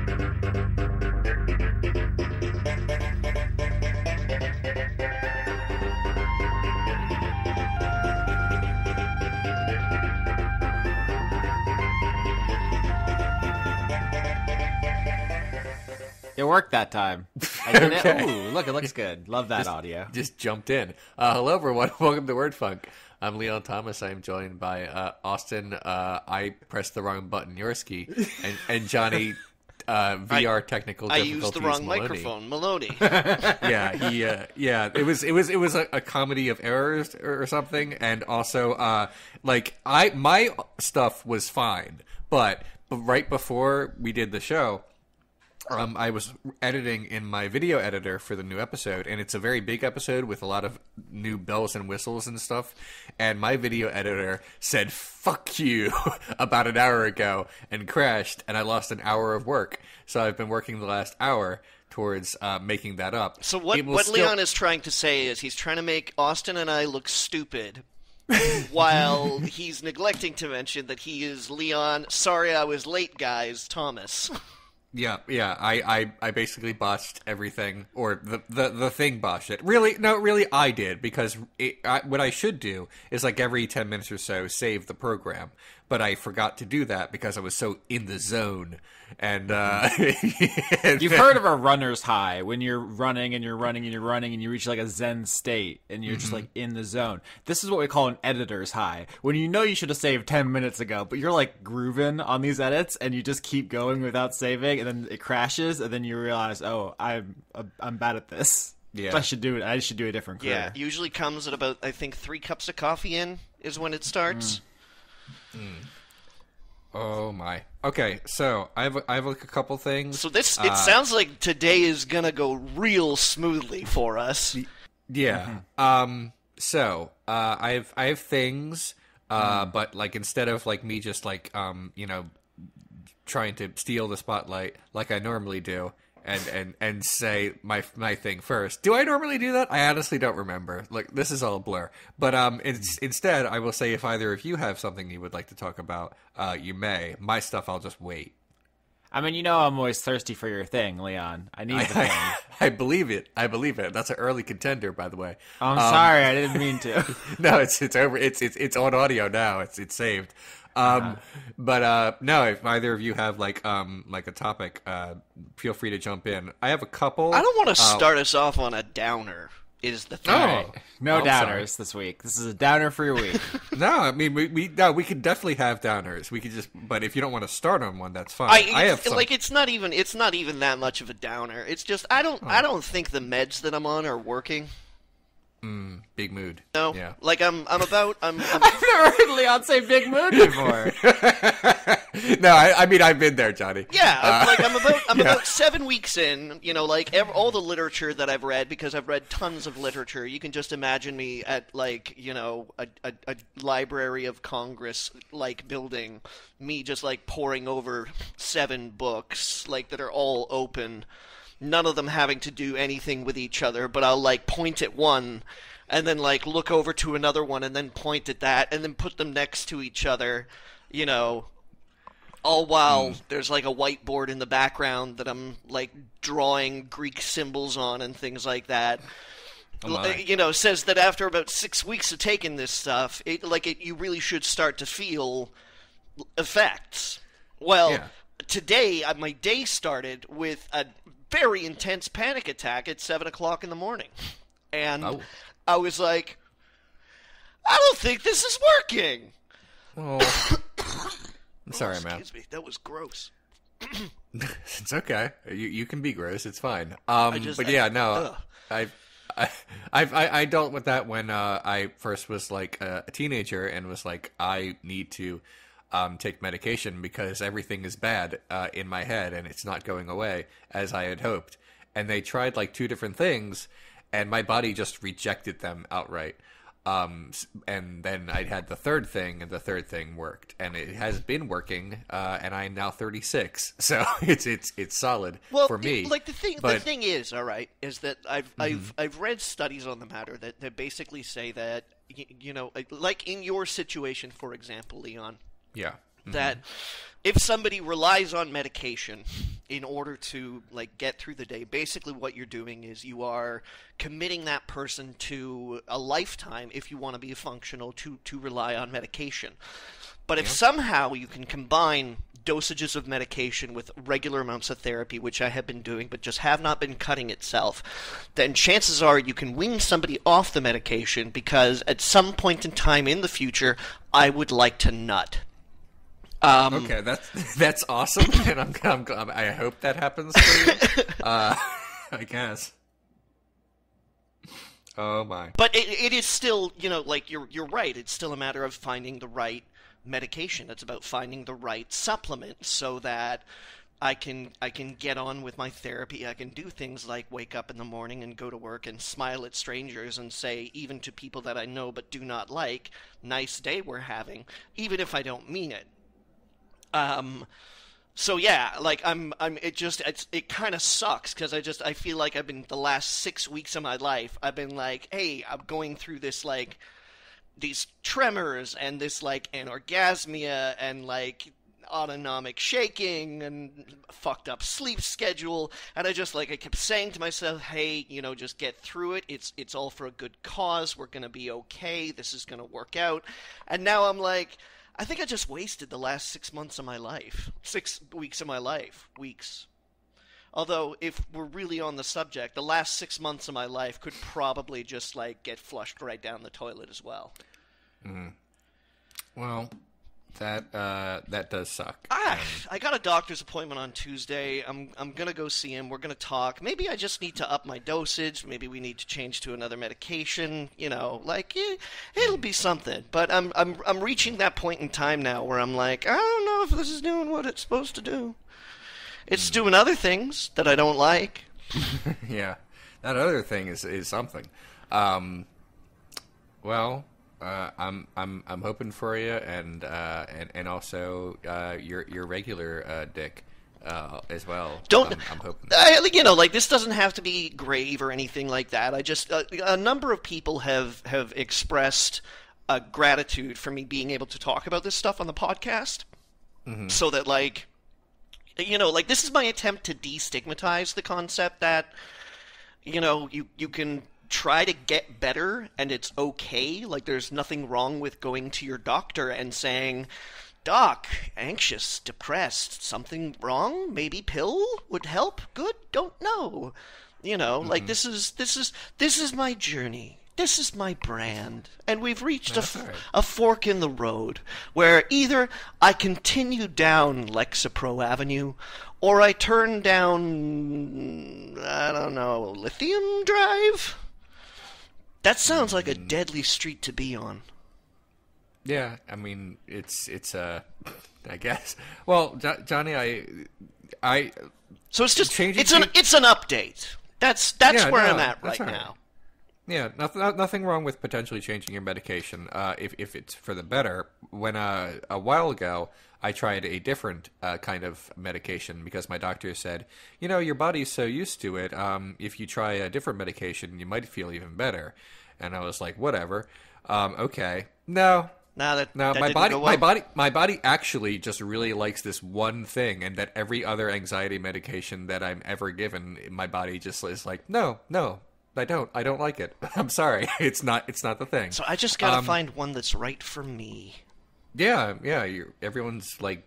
It worked that time. I did it. Ooh, look, it looks good. Love that audio. Just jumped in. Hello, everyone. Welcome to Word Funk. I'm Leon Thomas. I'm joined by Austin. I pressed the wrong button, Yorski, and Johnny. VR technical difficulties. I used the wrong microphone, Maloney. Yeah. It was a comedy of errors or something, and also my stuff was fine, but right before we did the show. I was editing in my video editor for the new episode, and it's a very big episode with a lot of new bells and whistles and stuff, and my video editor said, "Fuck you," about an hour ago, and crashed, and I lost an hour of work. So I've been working the last hour towards making that up. So what Leon is trying to say is he's trying to make Austin and I look stupid, while he's neglecting to mention that he is Leon, sorry I was late, guys, Thomas. Yeah. I basically botched everything, or the thing botched it. Really, I did, because what I should do is, like, every 10 minutes or so save the program. But I forgot to do that because I was so in the zone. And you've heard of a runner's high, when you're running and you're running and you're running and you reach like a zen state and you're just like in the zone. This is what we call an editor's high, when you know you should have saved 10 minutes ago, but you're like grooving on these edits and you just keep going without saving, and then it crashes, and then you realize, oh, I'm bad at this. Yeah, I should do it. I should do a different career. Yeah, it usually comes at about, I think, 3 cups of coffee in is when it starts. Oh my. Okay, so I have like a couple things. So it sounds like today is gonna go real smoothly for us. Yeah. So I have things, but like, instead of like me just like trying to steal the spotlight like I normally do, and say my thing first. Do I normally do that? I honestly don't remember. Like, this is all a blur. But instead, I will say, if either of you have something you would like to talk about, you may. My stuff, I'll just wait. I mean, I'm always thirsty for your thing, Leon. I need the thing. I believe it. That's an early contender, by the way. Oh, I'm sorry. I didn't mean to. No, it's over. It's on audio now. It's saved. But no, if either of you have like a topic, feel free to jump in. I have a couple. I don't want to start us off on a downer. Is the thing? Right. No downers this week. This is a downer for your week. No, I mean we could definitely have downers. We could but if you don't want to start on one, that's fine. I have some. Like, it's not even that much of a downer. It's just I don't think the meds that I'm on are working. Big mood. No, yeah. Like I'm I've never heard Leon say big mood before. No, I mean, I've been there, Johnny. Yeah, I'm about 7 weeks in. All the literature that I've read, because I've read tons of literature. You can just imagine me at a Library of Congress building, me just pouring over 7 books that are all open. None of them having to do anything with each other, but I'll point at one and then look over to another one and then point at that and then put them next to each other, all while there's a whiteboard in the background that I'm drawing Greek symbols on and things like that. Says that after about 6 weeks of taking this stuff, you really should start to feel effects. Well, today my day started with a very intense panic attack at 7 o'clock in the morning. And I was like, I don't think this is working. Oh. I'm sorry, man. Excuse me. That was gross. It's okay. You can be gross. It's fine. I dealt with that when I first was a teenager and was I need to take medication because everything is bad in my head and it's not going away as I had hoped. And they tried 2 different things, and my body just rejected them outright. And then I had the third thing, and the third thing worked, and it has been working. And I'm now 36, so it's solid for me. The thing is, all right, is that I've read studies on the matter that basically say that in your situation, for example, Leon. Yeah. that if somebody relies on medication in order to like get through the day, basically what you're doing is you are committing that person to a lifetime, if you want to be functional, to rely on medication. But if somehow you can combine dosages of medication with regular amounts of therapy, which I have been doing but just have not been cutting itself, then chances are you can wean somebody off the medication, because at some point in time in the future I would like to nut. Okay, that's awesome, and I hope that happens for you. I guess. Oh my! But it is still, like you're right. It's still a matter of finding the right medication. It's about finding the right supplement so that I can get on with my therapy. I can do things like wake up in the morning and go to work and smile at strangers and say, even to people that I know but do not like, "Nice day we're having," even if I don't mean it. So yeah, like it kind of sucks, because I feel like I've been, the last 6 weeks of my life, I've been like, hey, I'm going through this, like, these tremors and this, like, anorgasmia and, like, autonomic shaking and fucked up sleep schedule, and I kept saying to myself, hey, just get through it, it's all for a good cause, we're gonna be okay, this is gonna work out. And now I'm like, I think I just wasted the last 6 months of my life. 6 weeks of my life. Weeks. Although, if we're really on the subject, the last 6 months of my life could probably just, like, get flushed right down the toilet as well. Well, that does suck. I got a doctor's appointment on Tuesday. I'm gonna go see him. We're gonna talk. Maybe I just need to up my dosage. Maybe we need to change to another medication. It'll be something. But I'm reaching that point in time now where I'm like, I don't know if this is doing what it's supposed to do. It's doing other things that I don't like. Yeah, that other thing is something. Well. I'm hoping for you, and also your regular dick as well. I'm hoping. This doesn't have to be grave or anything like that. I just a number of people have expressed gratitude for me being able to talk about this stuff on the podcast, so that this is my attempt to destigmatize the concept that you can try to get better and it's okay. Like, there's nothing wrong with going to your doctor and saying, "Doc, anxious, depressed, something wrong? Maybe pill would help? Good, don't know." Like, this is my journey. This is my brand. And we've reached a fork in the road where either I continue down Lexapro Avenue or I turn down, I don't know, Lithium Drive? That sounds like a deadly street to be on. Yeah, I mean, it's I guess. Well, Johnny, I. So it's just it's an update. That's where I'm at right now. Yeah, nothing wrong with potentially changing your medication if it's for the better. When a while ago, I tried a different kind of medication because my doctor said, your body's so used to it. If you try a different medication, you might feel even better. And I was like, whatever. Okay. No. My body actually just really likes this one thing, and that every other anxiety medication that I'm ever given, my body just is like, no. I don't like it. I'm sorry. It's not the thing. So I just gotta find one that's right for me. Yeah. Everyone's like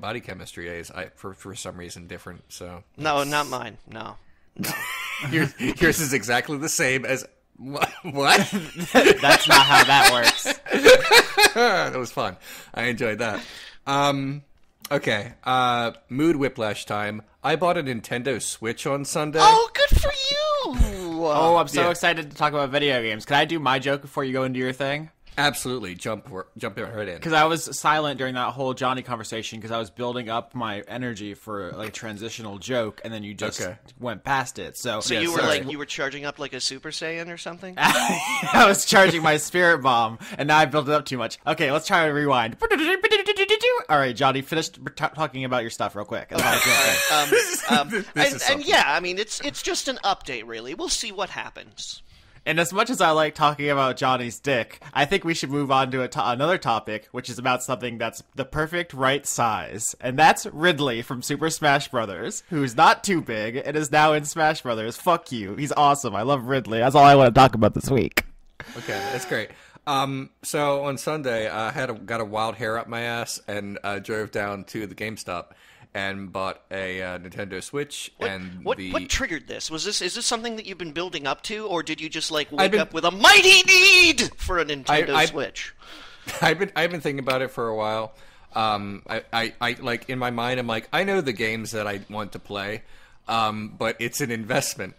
body chemistry is for some reason different. So no, not mine. No. Yours is exactly the same as what? That's not how that works. That was fun. I enjoyed that. Okay. Mood whiplash time. I bought a Nintendo Switch on Sunday. Oh, good for you! Oh, I'm so excited to talk about video games. Can I do my joke before you go into your thing? Absolutely. Jump right in. Because I was silent during that whole Johnny conversation because I was building up my energy for like a transitional joke, and then you just went past it. So you were you were charging up like a Super Saiyan or something? I was charging my spirit bomb, and now I built it up too much. Okay, let's try to rewind. All right, Johnny, finish talking about your stuff real quick. Yeah, I mean, it's just an update, really. We'll see what happens. And as much as I like talking about Johnny's dick, I think we should move on to another topic, which is about something that's the perfect right size. And that's Ridley from Super Smash Bros., who's not too big and is now in Smash Bros. Fuck you. He's awesome. I love Ridley. That's all I want to talk about this week. Okay, that's great. So on Sunday, I got a wild hair up my ass and drove down to the GameStop and bought a Nintendo Switch. What triggered this? Is this something that you've been building up to, or did you just wake up with a mighty need for a Nintendo Switch? I've been thinking about it for a while. I like in my mind, I'm like, I know the games that I want to play. But it's an investment.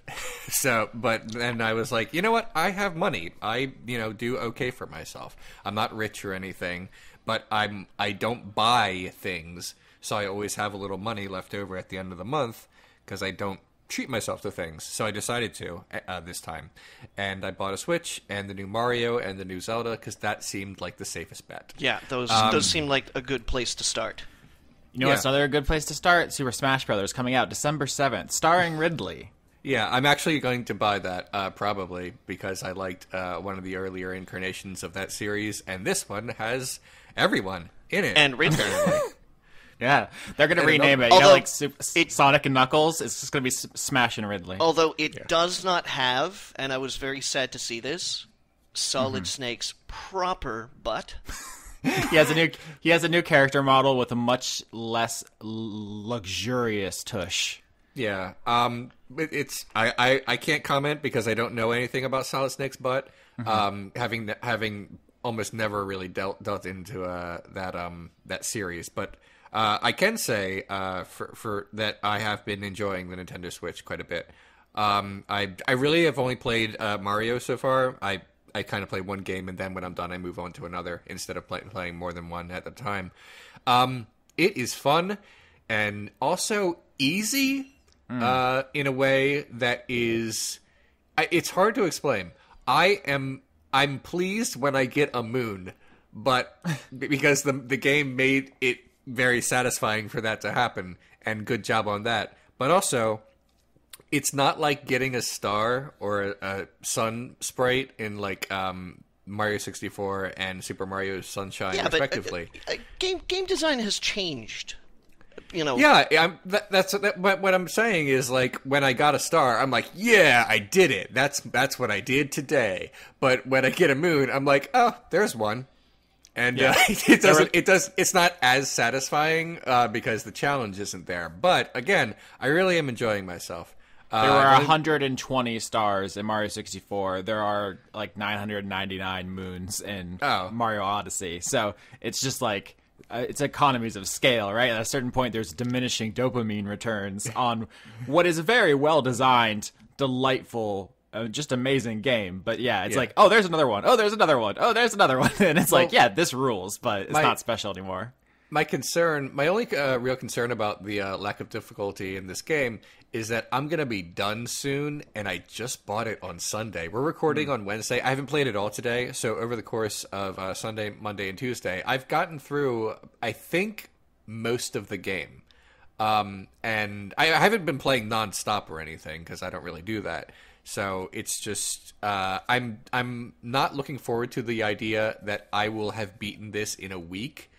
But then I was like, you know what? I have money. I do okay for myself. I'm not rich or anything, but I don't buy things. So I always have a little money left over at the end of the month because I don't treat myself to things. So I decided to this time. And I bought a Switch and the new Mario and the new Zelda because that seemed like the safest bet. Yeah, those seem like a good place to start. You know what's another good place to start? Super Smash Bros. Coming out December 7th, starring Ridley. Yeah, I'm actually going to buy that, probably, because I liked one of the earlier incarnations of that series, and this one has everyone in it. And Ridley. Yeah, they're going to rename it. Like Sonic and Knuckles, it's just going to be Smash and Ridley. Although it does not have, and I was very sad to see this, Solid Snake's proper butt. He has a new character model with a much less luxurious tush. Yeah. It's I can't comment because I don't know anything about Solid Snake's butt. Having almost never really dealt into that series, but I can say for that I have been enjoying the Nintendo Switch quite a bit. I really have only played Mario so far. I kind of play one game, and then when I'm done, I move on to another instead of playing more than one at a time. It is fun and also easy in a way that is... it's hard to explain. I'm pleased when I get a moon, but because the game made it very satisfying for that to happen, and good job on that. But also... it's not like getting a star or a sun sprite in like Mario 64 and Super Mario Sunshine, respectively. But game design has changed. Yeah, what I'm saying is like when I got a star, I'm like, yeah, I did it. That's what I did today. But when I get a moon, I'm like, oh, there's one. And it's not as satisfying because the challenge isn't there. But again, I really am enjoying myself. There were 120 stars in Mario 64. There are like 999 moons in Mario Odyssey. So it's just like it's economies of scale, right? At a certain point, there's diminishing dopamine returns on what is a very well designed, delightful, just amazing game. But it's like, oh, there's another one. Oh, there's another one. Oh, there's another one. And it's like, yeah, this rules, but it's not special anymore. My only real concern about the lack of difficulty in this game is that I'm going to be done soon, and I just bought it on Sunday. We're recording on Wednesday. I haven't played it all today, so over the course of Sunday, Monday, and Tuesday, I've gotten through, I think, most of the game. And I haven't been playing nonstop or anything, because I don't really do that. So it's just, I'm not looking forward to the idea that I will have beaten this in a week.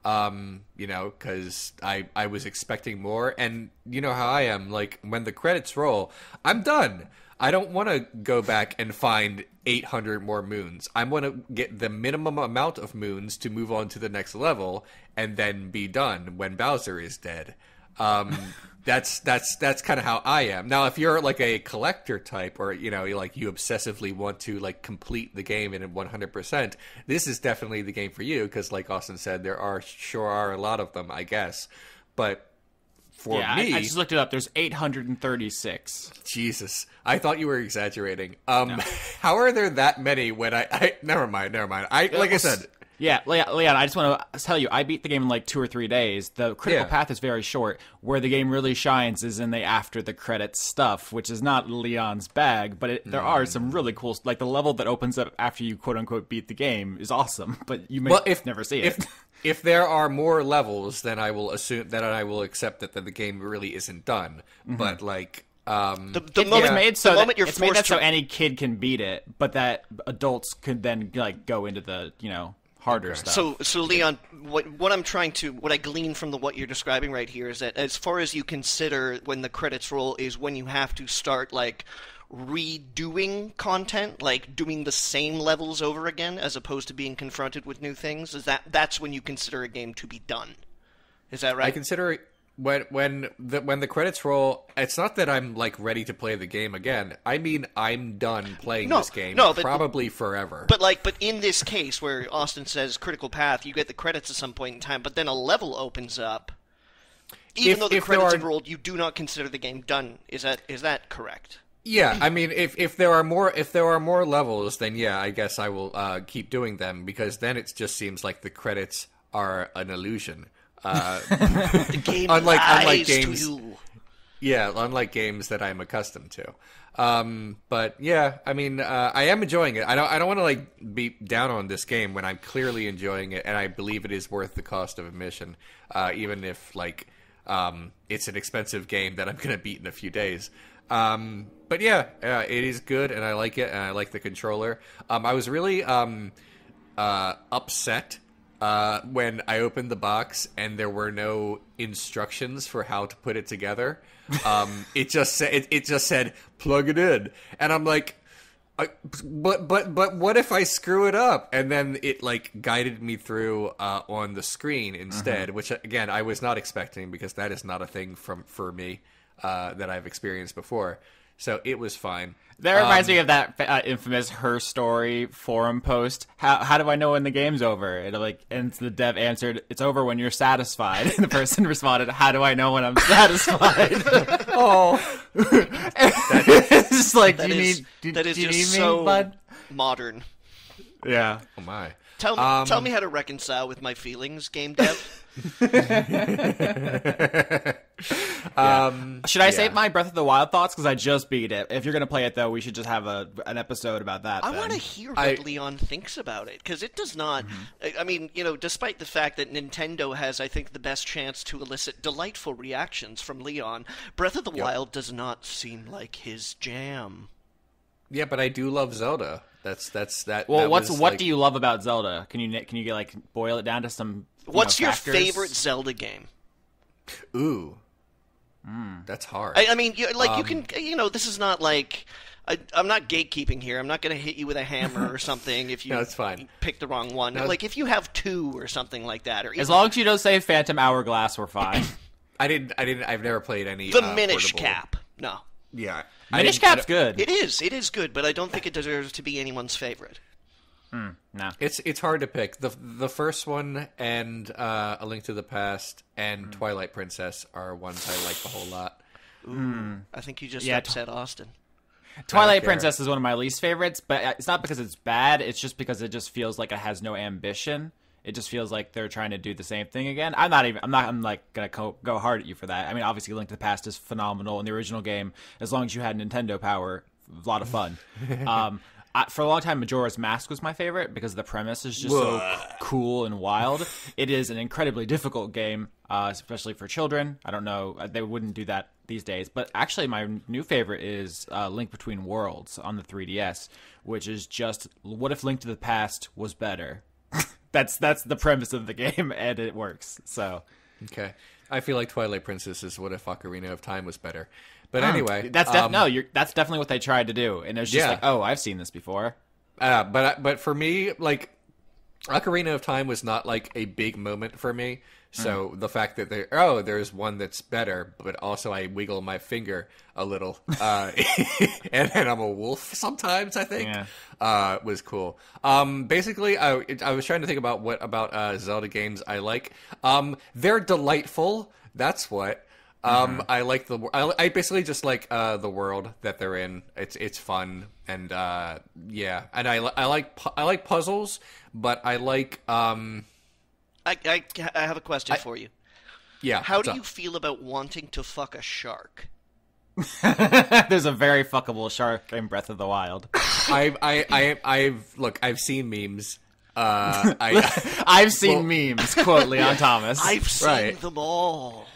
Because I was expecting more, and you know how I am, like, when the credits roll, I'm done. I don't want to go back and find 800 more moons. I want to get the minimum amount of moons to move on to the next level, and then be done when Bowser is dead. That's kind of how I am. Now, if you're like a collector type, or you obsessively want to like complete the game in 100%, this is definitely the game for you because, like Austin said, there are a lot of them, I guess. But for me, I just looked it up. There's 836. Jesus, I thought you were exaggerating. No. How are there that many? When I never mind. I said. Yeah, Leon, I just want to tell you, I beat the game in like 2 or 3 days. The critical path is very short. Where the game really shines is in the after the credits stuff, which is not Leon's bag, but there are some really cool, like the level that opens up after you quote unquote beat the game is awesome, but you may never see it. If there are more levels, then I will accept that the game really isn't done. Mm-hmm. But like, The moment you're it's made forced that so any kid can beat it, but that adults could then like go into the harder stuff. So Leon, what I glean from what you're describing right here is that as far as you consider when the credits roll is when you have to start like redoing content, like doing the same levels over again, as opposed to being confronted with new things. That's when you consider a game to be done? Is that right? I consider it. When the credits roll, it's not that I'm like ready to play the game again. I mean, I'm done playing this game probably forever. But in this case where Austin says critical path, you get the credits at some point in time, but then a level opens up. Even though the credits have rolled, you do not consider the game done. Is that correct? Yeah, I mean, if there are more levels, then yeah, I guess I will keep doing them, because then it just seems like the credits are an illusion. The game unlike games, to you. Yeah, unlike games that I'm accustomed to. But yeah, I mean, I am enjoying it. I don't want to like be down on this game when I'm clearly enjoying it, and I believe it is worth the cost of admission, even if like it's an expensive game that I'm gonna beat in a few days. But yeah, it is good, and I like it, and I like the controller. I was really upset when I opened the box and there were no instructions for how to put it together. It just said plug it in, and I'm like, but what if I screw it up? And then it like guided me through on the screen instead, which again I was not expecting, because that is not a thing for me that I've experienced before. So it was fine. That reminds me of that infamous Her Story forum post. How do I know when the game's over? And the dev answered, "It's over when you're satisfied." And the person responded, "How do I know when I'm satisfied?" Oh, it's just like, do you need so me, bud? Modern. Yeah. Oh my. Tell me how to reconcile with my feelings, game dev. Should I save my Breath of the Wild thoughts, because I just beat it? If you're going to play it, though, we should just have an episode about that. I want to hear what Leon thinks about it, because it does not... I mean, despite the fact that Nintendo has, I think, the best chance to elicit delightful reactions from Leon, Breath of the Wild does not seem like his jam. Yeah, but I do love Zelda. That's that. Well, what do you love about Zelda? Can you like boil it down to some? What's your factors? favorite Zelda game? Ooh, that's hard. I mean, you can. This is not like I'm not gatekeeping here. I'm not going to hit you with a hammer or something if you no, it's fine. Pick the wrong one. Like if you have two or something like that, or as long as you don't say Phantom Hourglass, we're fine. I didn't. I've never played any. The Minish portable. Cap. No. Yeah. Minish Cap's good. It is good, but I don't think it deserves to be anyone's favorite. No. It's hard to pick. The first one and A Link to the Past and Twilight Princess are ones I like a whole lot. Ooh, I think you just upset Austin. Twilight Princess is one of my least favorites, but it's not because it's bad. It's just because it just feels like it has no ambition. It just feels like they're trying to do the same thing again. I'm like gonna go hard at you for that. I mean, obviously, Link to the Past is phenomenal in the original game. As long as you had Nintendo power, a lot of fun. For a long time, Majora's Mask was my favorite because the premise is just so cool and wild. It is an incredibly difficult game, especially for children. I don't know, they wouldn't do that these days. But actually, my new favorite is Link Between Worlds on the 3DS, which is just, what if Link to the Past was better? That's the premise of the game, and it works. So, okay, I feel like Twilight Princess is what if Ocarina of Time was better. But anyway, that's definitely what they tried to do, and it's just like, oh, I've seen this before. But for me, like, Ocarina of Time was not like a big moment for me. So the fact that there's one that's better, but also I wiggle my finger a little, and I'm a wolf sometimes, I think, was cool. Basically, I was trying to think about what about Zelda games I like. They're delightful. That's what. I like I basically just like the world that they're in. It's fun, and and I like puzzles, but I like I have a question for you. Yeah. How do you feel about wanting to fuck a shark? There's a very fuckable shark in Breath of the Wild. I've seen memes. I've seen memes. Quote Leon Thomas. I've seen them all.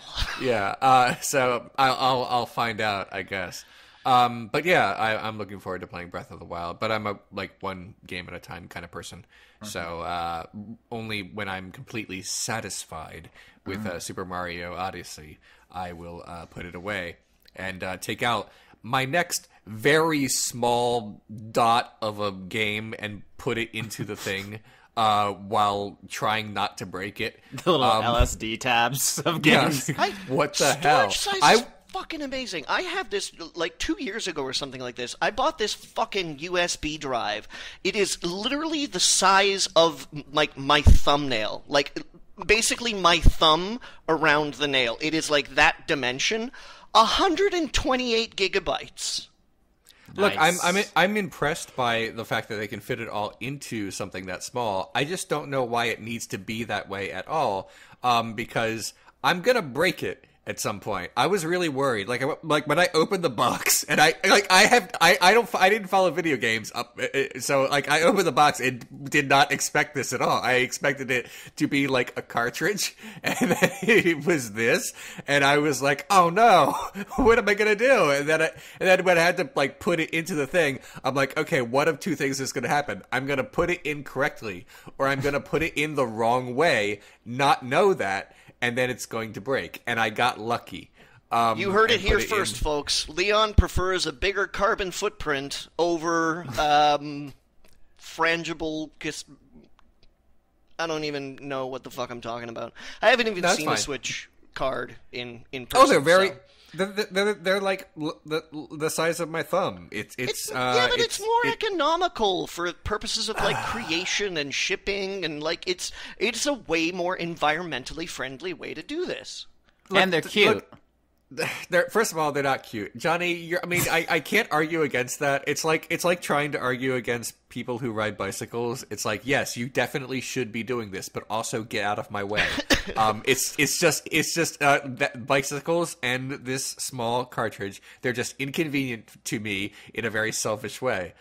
Yeah. So I'll find out, I guess. But yeah, I'm looking forward to playing Breath of the Wild. But I'm a one game at a time kind of person. So only when I'm completely satisfied with Super Mario Odyssey, I will put it away and take out my next very small dot of a game and put it into the thing. While trying not to break it. The little LSD tabs of games. Yeah. What the hell? Storage size is fucking amazing. I have this, 2 years ago or something like this, I bought this fucking USB drive. It is literally the size of, my thumbnail. Basically my thumb around the nail. It is that dimension. 128 gigabytes. Look, Nice. I'm impressed by the fact that they can fit it all into something that small. I just don't know why it needs to be that way at all. Because I'm gonna break it at some point. I was really worried. Like when I opened the box, and I didn't follow video games up, so I opened the box and did not expect this at all. I expected it to be like a cartridge, and then it was this, and I was like, oh no, what am I gonna do? And then when I had to put it into the thing, I'm like, okay, one of two things is gonna happen. I'm gonna put it in correctly, or I'm gonna put it in the wrong way, not know that, and then it's going to break. And I got lucky. You heard it here first, folks. Leon prefers a bigger carbon footprint over frangible... I don't even know what the fuck I'm talking about. I haven't even seen a Switch card in person. Oh, they're very... So. They're like the size of my thumb. It's more economical for purposes of creation and shipping, and it's a way more environmentally friendly way to do this. And they're cute. First of all, they're not cute, Johnny. I can't argue against that. It's like trying to argue against people who ride bicycles. It's like, yes, you definitely should be doing this, but also get out of my way. It's just that bicycles and this small cartridge, they're just inconvenient to me in a very selfish way.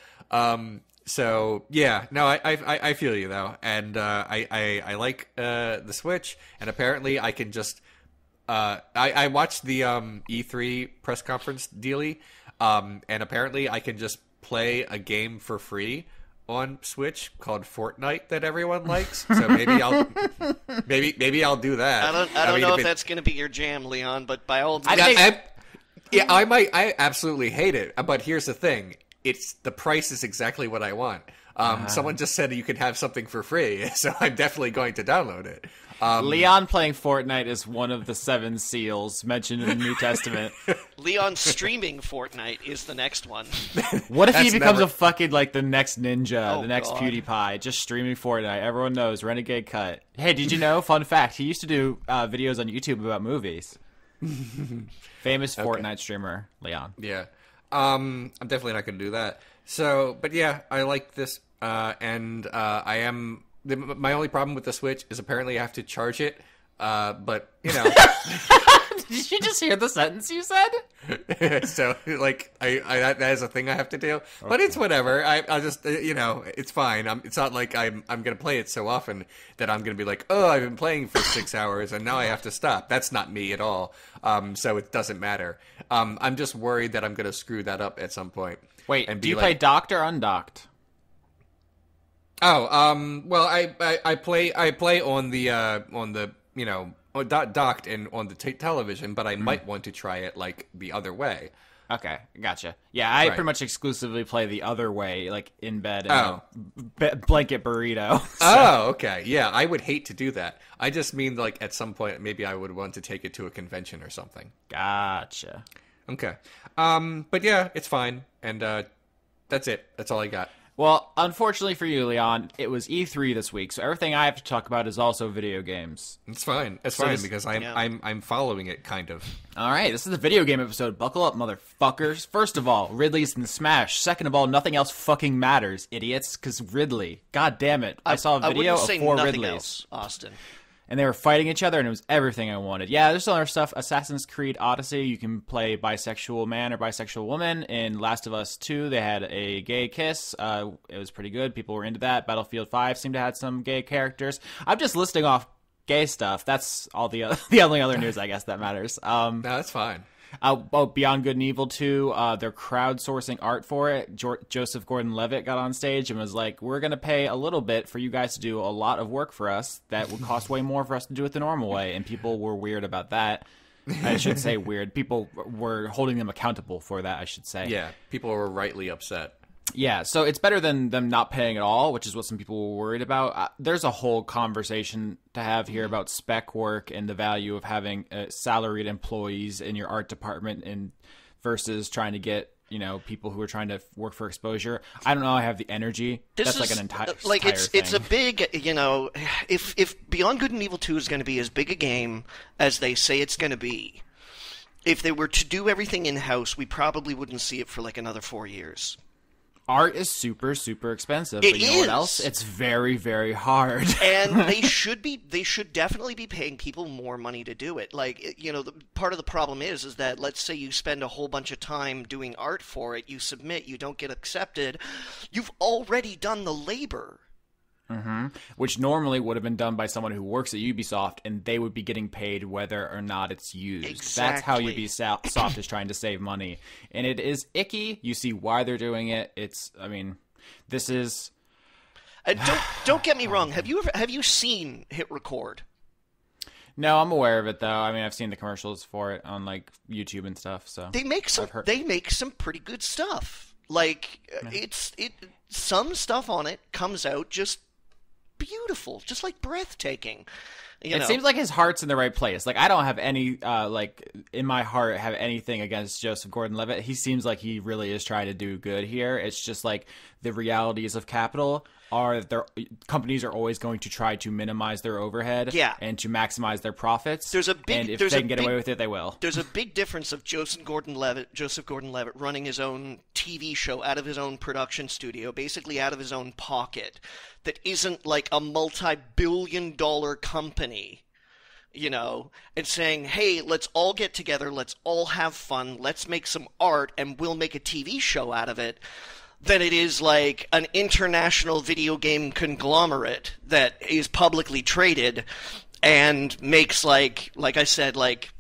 So yeah, no, I feel you though, and I like the Switch, and apparently I can just. I watched the E3 press conference dealy, and apparently I can just play a game for free on Switch called Fortnite that everyone likes. So maybe I'll do that. I don't know if that's going to be your jam, Leon, but by all means, I absolutely hate it. But here's the thing: the price is exactly what I want. Someone just said you could have something for free, so I'm definitely going to download it. Leon playing Fortnite is one of the 7 seals mentioned in the New Testament. Leon streaming Fortnite is the next one. What if he becomes a fucking the next Ninja, the next PewDiePie, just streaming Fortnite? Everyone knows Renegade cut. Hey, did you know? Fun fact: he used to do videos on YouTube about movies. Famous Fortnite streamer Leon. Yeah, I'm definitely not going to do that. So, but yeah, I like this, and I am. My only problem with the Switch is apparently I have to charge it, but, Did you just hear the sentence you said? So, that is a thing I have to do. Okay. But it's whatever. I'll just, it's fine. It's not like I'm going to play it so often that I'm going to be like, oh, I've been playing for 6 hours and now I have to stop. That's not me at all. So it doesn't matter. I'm just worried that I'm going to screw that up at some point. Wait, do you play docked or undocked? Oh, well, I play on the docked and on the television, but I might want to try it the other way. Okay, gotcha. Yeah, I pretty much exclusively play the other way, in bed in a blanket burrito. So. Oh, okay. Yeah, I would hate to do that. I just mean at some point maybe I would want to take it to a convention or something. Gotcha. Okay. But yeah, it's fine, and that's it. That's all I got. Well, unfortunately for you, Leon, it was E3 this week, so everything I have to talk about is also video games. It's fine. It's fine because I'm following it kind of. All right, this is the video game episode. Buckle up, motherfuckers. First of all, Ridley's in Smash. Second of all, nothing else fucking matters, idiots, because Ridley. God damn it. I saw a video of 4 Ridleys. Else, Austin. And they were fighting each other, and it was everything I wanted. Yeah, there's some other stuff. Assassin's Creed Odyssey, you can play bisexual man or bisexual woman. In Last of Us 2, they had a gay kiss. It was pretty good. People were into that. Battlefield 5 seemed to have some gay characters. I'm just listing off gay stuff. That's all the only other news I guess that matters. No, that's fine. Beyond Good and Evil 2, they're crowdsourcing art for it. Joseph Gordon-Levitt got on stage and was like, we're going to pay a little bit for you guys to do a lot of work for us that would cost way more for us to do it the normal way. And people were weird about that. I should say weird. People were holding them accountable for that, I should say. Yeah, people were rightly upset. Yeah, so it's better than them not paying at all, which is what some people were worried about. There's a whole conversation to have here about spec work and the value of having salaried employees in your art department and versus trying to get, people who are trying to work for exposure. I don't know. I have the energy. That's like an entire it's a big, if Beyond Good and Evil 2 is going to be as big a game as they say it's going to be, if they were to do everything in-house, we probably wouldn't see it for like another 4 years. Art is super, super expensive. But you know what else? It's very, very hard. And they should definitely be paying people more money to do it. Like, part of the problem is that let's say you spend a whole bunch of time doing art for it, you submit, you don't get accepted. You've already done the labor. Mm-hmm. Which normally would have been done by someone who works at Ubisoft, and they would be getting paid whether or not it's used. Exactly. That's how Ubisoft is trying to save money, and it is icky. You see why they're doing it. This is. Don't get me wrong. Have you seen Hit Record? No, I'm aware of it though. I mean, I've seen the commercials for it on like YouTube and stuff. So they make some pretty good stuff. Like some stuff on it comes out just beautiful, just like breathtaking. It seems like his heart's in the right place. Like, I don't have any, in my heart, have anything against Joseph Gordon-Levitt. He seems like he really is trying to do good here. It's just like the realities of capital are that companies are always going to try to minimize their overhead and to maximize their profits. And if they can get away with it, they will. There's a big difference of Joseph Gordon-Levitt running his own TV show out of his own production studio, basically out of his own pocket, that isn't like a multi-billion-dollar company, and saying, hey, let's all get together, let's all have fun, let's make some art, and we'll make a TV show out of it, than it is like an international video game conglomerate that is publicly traded and makes like I said, like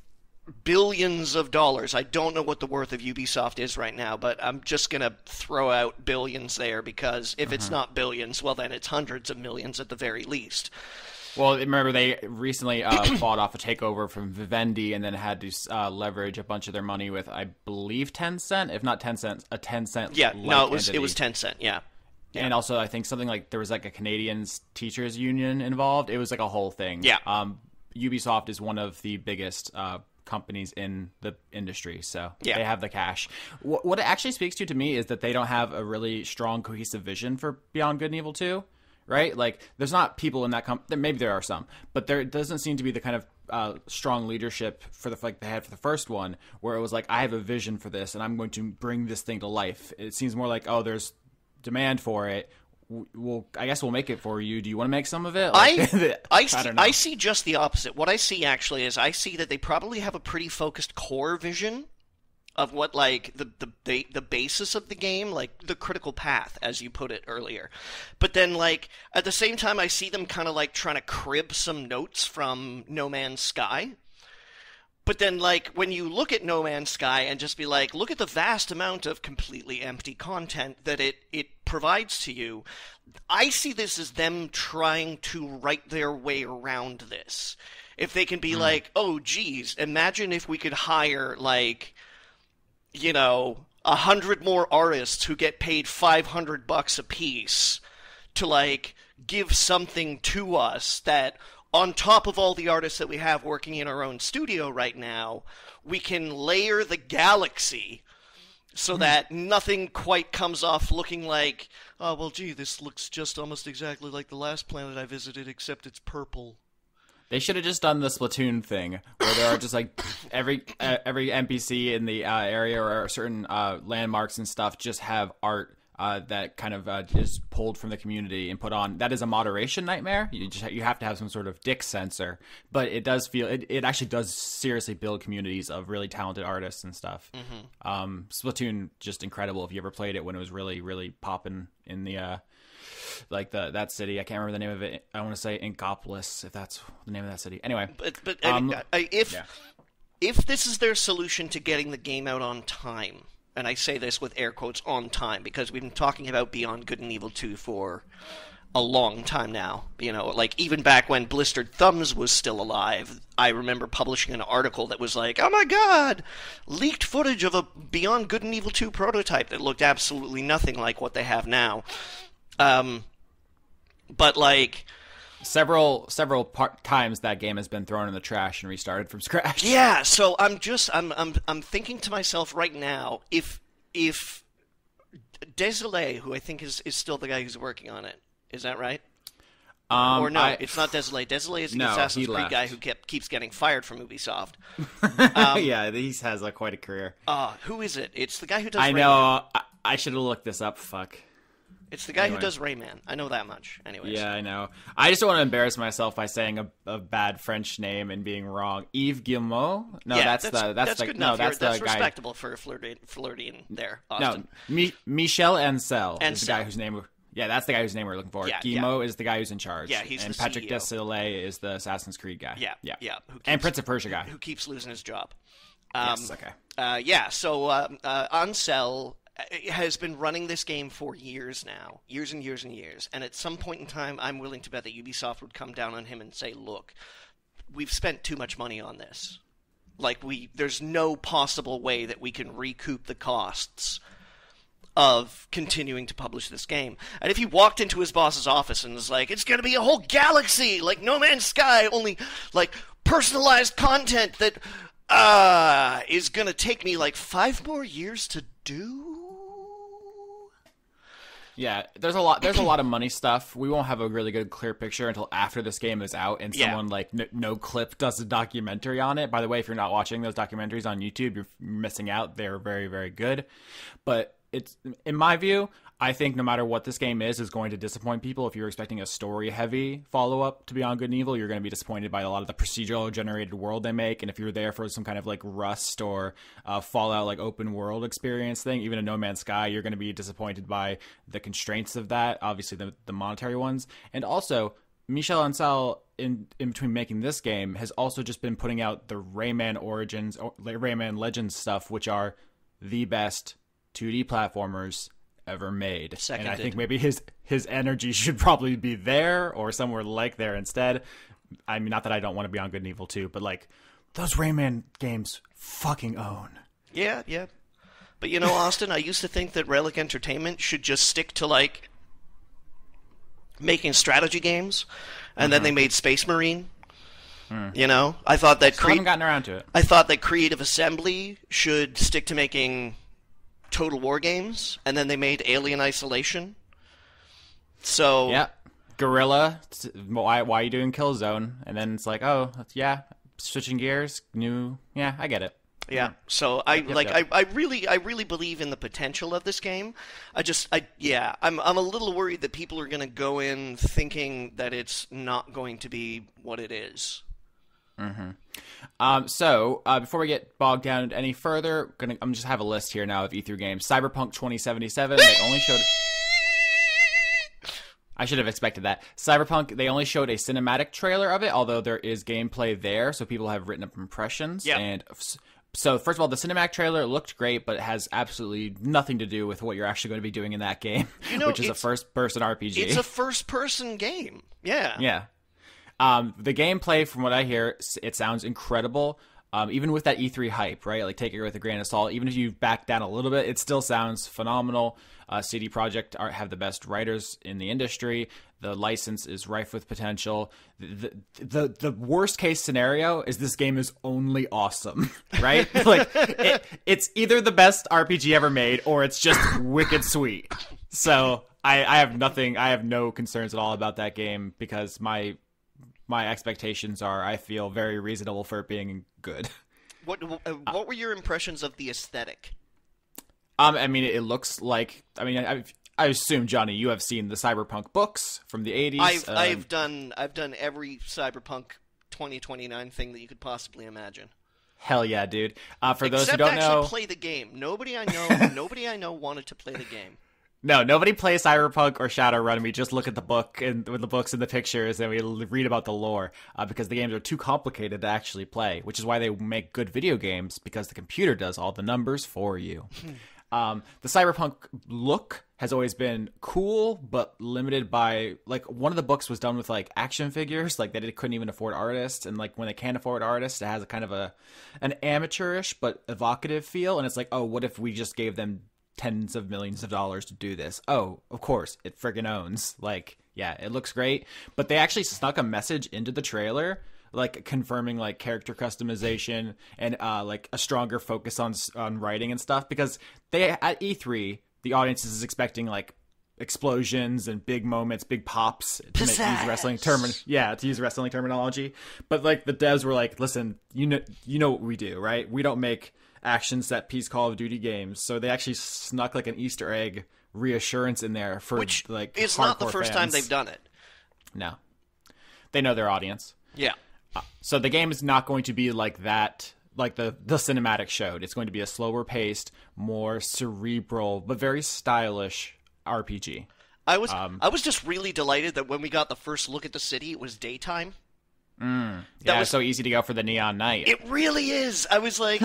billions of dollars. I don't know what the worth of Ubisoft is right now, but I'm just going to throw out billions there because if it's not billions, well then it's hundreds of millions at the very least. Well, remember they recently fought off a takeover from Vivendi and then had to leverage a bunch of their money with, I believe, Tencent, if not Tencent, a Tencent. Yeah, no, it was Tencent. Yeah. And also, I think something like there was like a Canadian teachers union involved. It was like a whole thing. Yeah. Ubisoft is one of the biggest companies in the industry, so they have the cash. What it actually speaks to me is that they don't have a really strong, cohesive vision for Beyond Good and Evil 2. Right? Like, there's not people in that maybe there are some, but there doesn't seem to be the kind of strong leadership for like they had for the first one, where it was like, I have a vision for this, and I'm going to bring this thing to life. It seems more like, oh, there's demand for it. I guess we'll make it for you. Do you want to make some of it? Like, I don't know. I see just the opposite. What I see actually is I see that they probably have a pretty focused core vision of what, like, the basis of the game, like the critical path, as you put it earlier. But then, like, at the same time, I see them kind of like trying to crib some notes from No Man's Sky. But then, like, when you look at No Man's Sky and just be like, look at the vast amount of completely empty content that it provides to you, I see this as them trying to write their way around this. If they can be like, oh, geez, imagine if we could hire, like, 100 more artists who get paid $500 a piece to, like, give something to us that, on top of all the artists that we have working in our own studio right now, we can layer the galaxy so that nothing quite comes off looking like, oh, well, gee, this looks just almost exactly like the last planet I visited, except it's purple. They should have just done the Splatoon thing, where there are just like every NPC in the area or certain landmarks and stuff just have art that kind of is pulled from the community and put on. That is a moderation nightmare. You have to have some sort of dick sensor, but it does feel it actually does seriously build communities of really talented artists and stuff. Splatoon, just incredible. If you ever played it when it was really, really popping in the that city. I can't remember the name of it. I want to say Inkopolis, if that's the name of that city. Anyway, but if this is their solution to getting the game out on time. And I say this with air quotes, on time, because we've been talking about Beyond Good and Evil 2 for a long time now. You know, like, even back when Blistered Thumbs was still alive, I remember publishing an article that was like, oh my god, leaked footage of a Beyond Good and Evil 2 prototype that looked absolutely nothing like what they have now. But, like... Several times that game has been thrown in the trash and restarted from scratch. Yeah, so I'm thinking to myself right now, if Desolé, who I think is still the guy who's working on it, is that right? Or no, it's not Desolé. Desolé is the Assassin's Creed guy who keeps getting fired from Ubisoft. Yeah, he has quite a career. Who is it? It's the guy who does. I know. I should have looked this up. Fuck. It's the guy who does Rayman. I know that much. Anyways. Yeah, I know. I just don't want to embarrass myself by saying a bad French name and being wrong. Yves Guillemot? No, yeah, that's good the enough. That's that's the guy. Respectable for flirting there, Austin. No, Michel Ancel is the guy whose name. Yeah, that's the guy whose name we're looking for. Yeah, Guillemot is the guy who's in charge. Yeah, he's and the Patrick CEO. Desolé is the Assassin's Creed guy. Yeah. And Prince of Persia guy. Who keeps losing his job. Yes, okay. So Ancel has been running this game for years now. Years and years and years. And at some point in time, I'm willing to bet that Ubisoft would come down on him and say, look, we've spent too much money on this. Like, there's no possible way that we can recoup the costs of continuing to publish this game. And if he walked into his boss's office and was like, it's going to be a whole galaxy, like No Man's Sky, only, like, personalized content that is going to take me, like, 5 more years to do? Yeah, there's a lot of money stuff. We won't have a really good clear picture until after this game is out and someone like No Clip does a documentary on it. By the way, if you're not watching those documentaries on YouTube, you're missing out. They're very, very good. But it's, in my view, I think no matter what this game is going to disappoint people. If you're expecting a story-heavy follow-up to Beyond Good and Evil, you're going to be disappointed by a lot of the procedural-generated world they make. And if you're there for some kind of like Rust or Fallout like open-world experience thing, even a No Man's Sky, you're going to be disappointed by the constraints of that, obviously the monetary ones. And also, Michel Ancel, in between making this game, has also just been putting out the Rayman Origins, or Rayman Legends stuff, which are the best 2D platformers ever made. Seconded. And I think maybe his energy should probably be there or somewhere like there instead. I mean, not that I don't want to be on Good and Evil 2, but like those Rayman games fucking own. Yeah. But you know, Austin, I used to think that Relic Entertainment should just stick to like making strategy games, and then they made Space Marine. You know, I thought that haven't gotten around to it. I thought that Creative Assembly should stick to making Total War games, and then they made Alien Isolation. So yeah, Guerrilla. Why are you doing Killzone? And then it's like, oh yeah, switching gears, new. Yeah, I get it. Yeah. So I really believe in the potential of this game. I'm a little worried that people are going to go in thinking that it's not going to be what it is. So before we get bogged down any further, I'm just have a list here now of E3 games. Cyberpunk 2077. They only showed. I should have expected that. Cyberpunk. They only showed a cinematic trailer of it, although there is gameplay there, so people have written up impressions. Yeah. And so first of all, the cinematic trailer looked great, but it has absolutely nothing to do with what you're actually going to be doing in that game, which is a first-person RPG. It's a first-person game. Yeah. Yeah. The gameplay, from what I hear, it sounds incredible. Even with that E3 hype, right? Like, take it with a grain of salt. Even if you back down a little bit, it still sounds phenomenal. CD Projekt have the best writers in the industry. The license is rife with potential. The worst case scenario is this game is only awesome, right? Like, it's either the best RPG ever made or it's just wicked sweet. So I have no concerns at all about that game because my expectations are, I feel, very reasonable for it being good. What were your impressions of the aesthetic? I mean, it looks like. I mean, I assume, Johnny, you have seen the Cyberpunk books from the 80s. I've done every Cyberpunk 2029 thing that you could possibly imagine. Hell yeah, dude. For Except those who don't actually know, play the game. Nobody I know wanted to play the game. no, nobody plays Cyberpunk or Shadowrun. We just look at the book and with the books and the pictures, and we read about the lore because the games are too complicated to actually play. Which is why they make good video games, because the computer does all the numbers for you. The Cyberpunk look has always been cool, but limited by, like, one of the books was done with, like, action figures. Like, they couldn't even afford artists. And, like, when they can't afford artists, it has a kind of an amateurish but evocative feel. And it's like, oh, what if we just gave them tens of millions of dollars to do this? Oh, of course, it friggin' owns. Like, yeah, it looks great. But they actually snuck a message into the trailer, like confirming like character customization and like a stronger focus on writing and stuff, because they at E3 the audience is expecting like explosions and big moments, big pops, to use wrestling terminology. But like the devs were like, listen, you know what we do, right? We don't make action set piece Call of Duty games. So they actually snuck like an Easter egg reassurance in there for, which like, is not the first time fans. they've done it. No, they know their audience. Yeah. So the game is not going to be like that, like the cinematic showed. It's going to be a slower paced, more cerebral, but very stylish RPG. I was just really delighted that when we got the first look at the city, it was daytime. It's so easy to go for the neon night. It really is. I was like,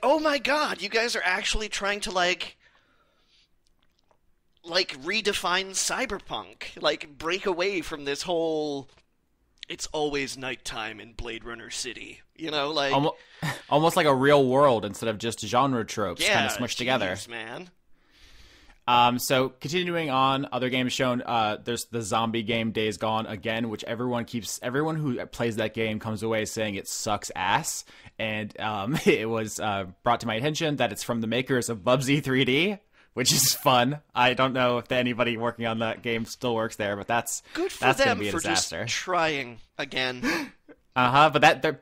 oh my god, you guys are actually trying to like redefine cyberpunk, like break away from this whole it's always nighttime in Blade Runner City, you know, like almost like a real world instead of just genre tropes kind of smushed together. Man. So continuing on, other games shown, there's the zombie game Days Gone again, which everyone who plays that game comes away saying it sucks ass. And it was brought to my attention that it's from the makers of Bubsy 3D, which is fun. I don't know if anybody working on that game still works there, but that's good for that's them gonna be a for disaster. Just trying again. But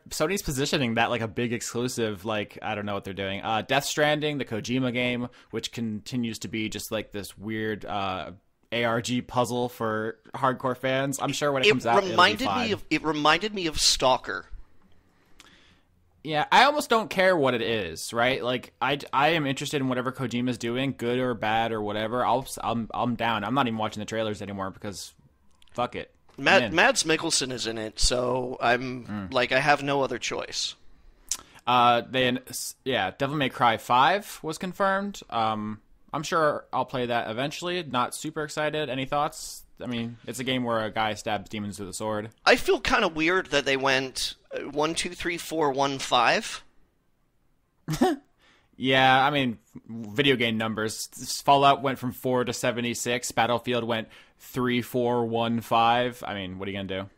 Sony's positioning that like a big exclusive. Like, I don't know what they're doing. Death Stranding, the Kojima game, which continues to be just like this weird ARG puzzle for hardcore fans. I'm sure when it comes out, it'll be fine. It reminded me of Stalker. Yeah, I almost don't care what it is, right? Like, I am interested in whatever Kojima's doing, good or bad or whatever. I'm down. I'm not even watching the trailers anymore because, fuck it. Mads Mikkelsen is in it, so I'm like, I have no other choice. Devil May Cry 5 was confirmed. I'm sure I'll play that eventually. Not super excited. Any thoughts? I mean, it's a game where a guy stabs demons with a sword. I feel kind of weird that they went 1, 2, 3, 4, 1, 5. Yeah, I mean, video game numbers. Fallout went from 4 to 76. Battlefield went 3, 4, 1, 5. I mean, what are you gonna do?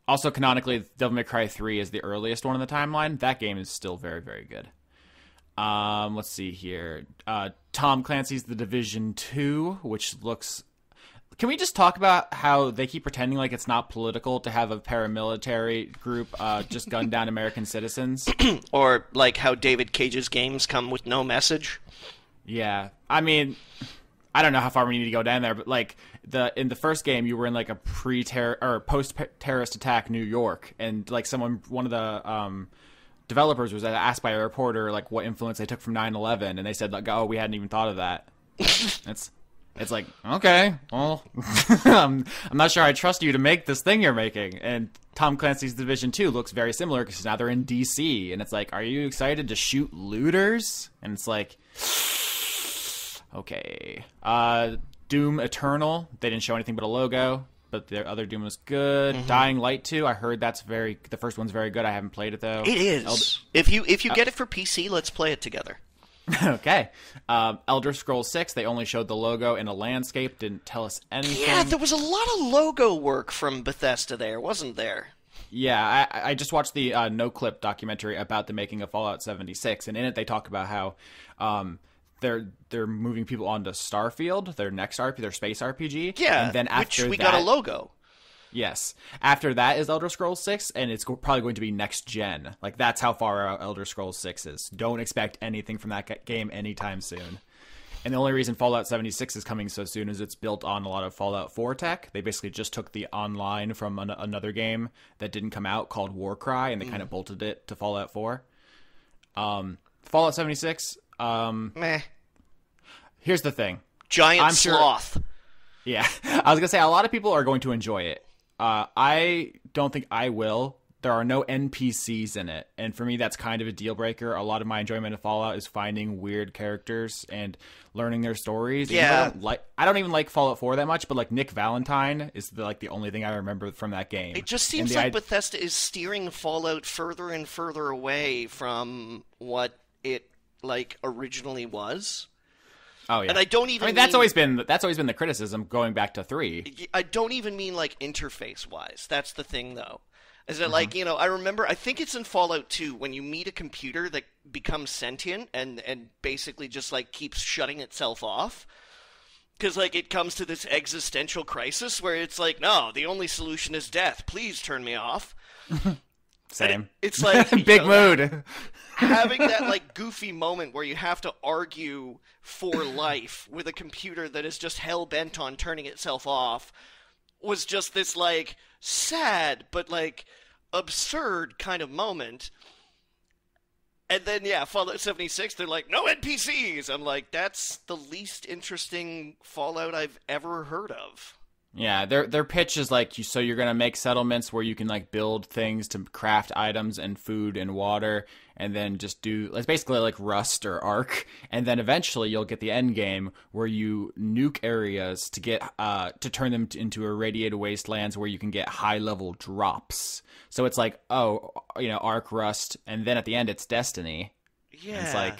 Also, canonically, Devil May Cry 3 is the earliest one in the timeline. That game is still very, very good. Let's see here. Tom Clancy's The Division 2, which looks... Can we just talk about how they keep pretending like it's not political to have a paramilitary group just gun down American citizens? Or like how David Cage's games come with no message? I mean, I don't know how far we need to go down there, but like in the first game, you were in like a pre-terror or post-terrorist attack New York, and like one of the developers was asked by a reporter like what influence they took from 9/11, and they said like, oh, we hadn't even thought of that. It's like, okay, well, I'm not sure I trust you to make this thing you're making. And Tom Clancy's Division 2 looks very similar because now they're in DC. And it's like, are you excited to shoot looters? And it's like, okay. Doom Eternal, they didn't show anything but a logo, but the other Doom was good. Mm-hmm. Dying Light 2, I heard the first one's very good. I haven't played it, though. It is. If you get it for PC, let's play it together. Okay. Elder Scrolls 6, they only showed the logo and a landscape, didn't tell us anything. Yeah, there was a lot of logo work from Bethesda there, wasn't there? Yeah, I just watched the No-Clip documentary about the making of Fallout 76, and in it they talk about how they're moving people onto Starfield, their next their space RPG. Yeah, and then after which we got a logo. Yes. After that is Elder Scrolls 6, and it's probably going to be next gen. Like, that's how far out Elder Scrolls 6 is. Don't expect anything from that game anytime soon. And the only reason Fallout 76 is coming so soon is it's built on a lot of Fallout 4 tech. They basically just took the online from another game that didn't come out called Warcry, and they kind of bolted it to Fallout 4. Fallout 76, Meh. here's the thing. Giant sloth. Yeah, I was going to say, a lot of people are going to enjoy it. I don't think I will. There are no NPCs in it, and for me, that's kind of a deal breaker. A lot of my enjoyment of Fallout is finding weird characters and learning their stories. Yeah, I don't even like Fallout 4 that much, but like Nick Valentine is the only thing I remember from that game. It just seems like Bethesda is steering Fallout further and further away from what it originally was. Oh yeah, and I don't even. that's always been the criticism going back to 3. I don't even mean interface wise. That's the thing, though. Is that I remember, I think it's in Fallout 2, when you meet a computer that becomes sentient and basically just, keeps shutting itself off. Because, it comes to this existential crisis where it's no, the only solution is death. Please turn me off. Same. It's big mood. Having that, goofy moment where you have to argue for life with a computer that is just hell-bent on turning itself off was just this, sad but absurd kind of moment. And then Fallout 76, they're no NPCs. I'm that's the least interesting Fallout I've ever heard of. Yeah, their pitch is so you're gonna make settlements where you can build things to craft items and food and water, and then just do it's basically Rust or Ark, and then eventually you'll get the end game where you nuke areas to get to turn them into irradiated wastelands where you can get high level drops. So it's Ark, Rust, and then at the end it's Destiny. Yeah,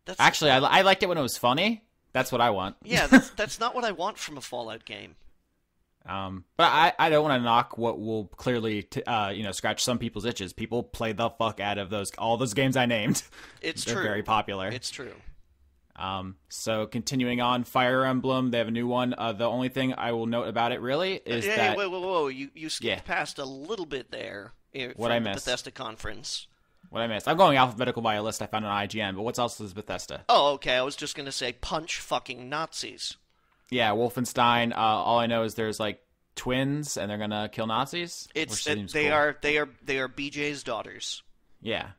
it's actually I liked it when it was funny. That's what I want. Yeah, that's not what I want from a Fallout game. But I don't want to knock what will clearly scratch some people's itches. People play the fuck out of all those games I named. It's They're true. very popular. It's true. So continuing on, Fire Emblem, they have a new one. The only thing I will note about it really is that whoa, you skipped past a little bit there. What I the missed? Bethesda conference. What I missed? I'm going alphabetical by a list I found on IGN, but what else is Bethesda? Oh, okay. I was just gonna say punch fucking Nazis. Yeah, Wolfenstein. All I know is there's twins and they're gonna kill Nazis. They are BJ's daughters. Yeah,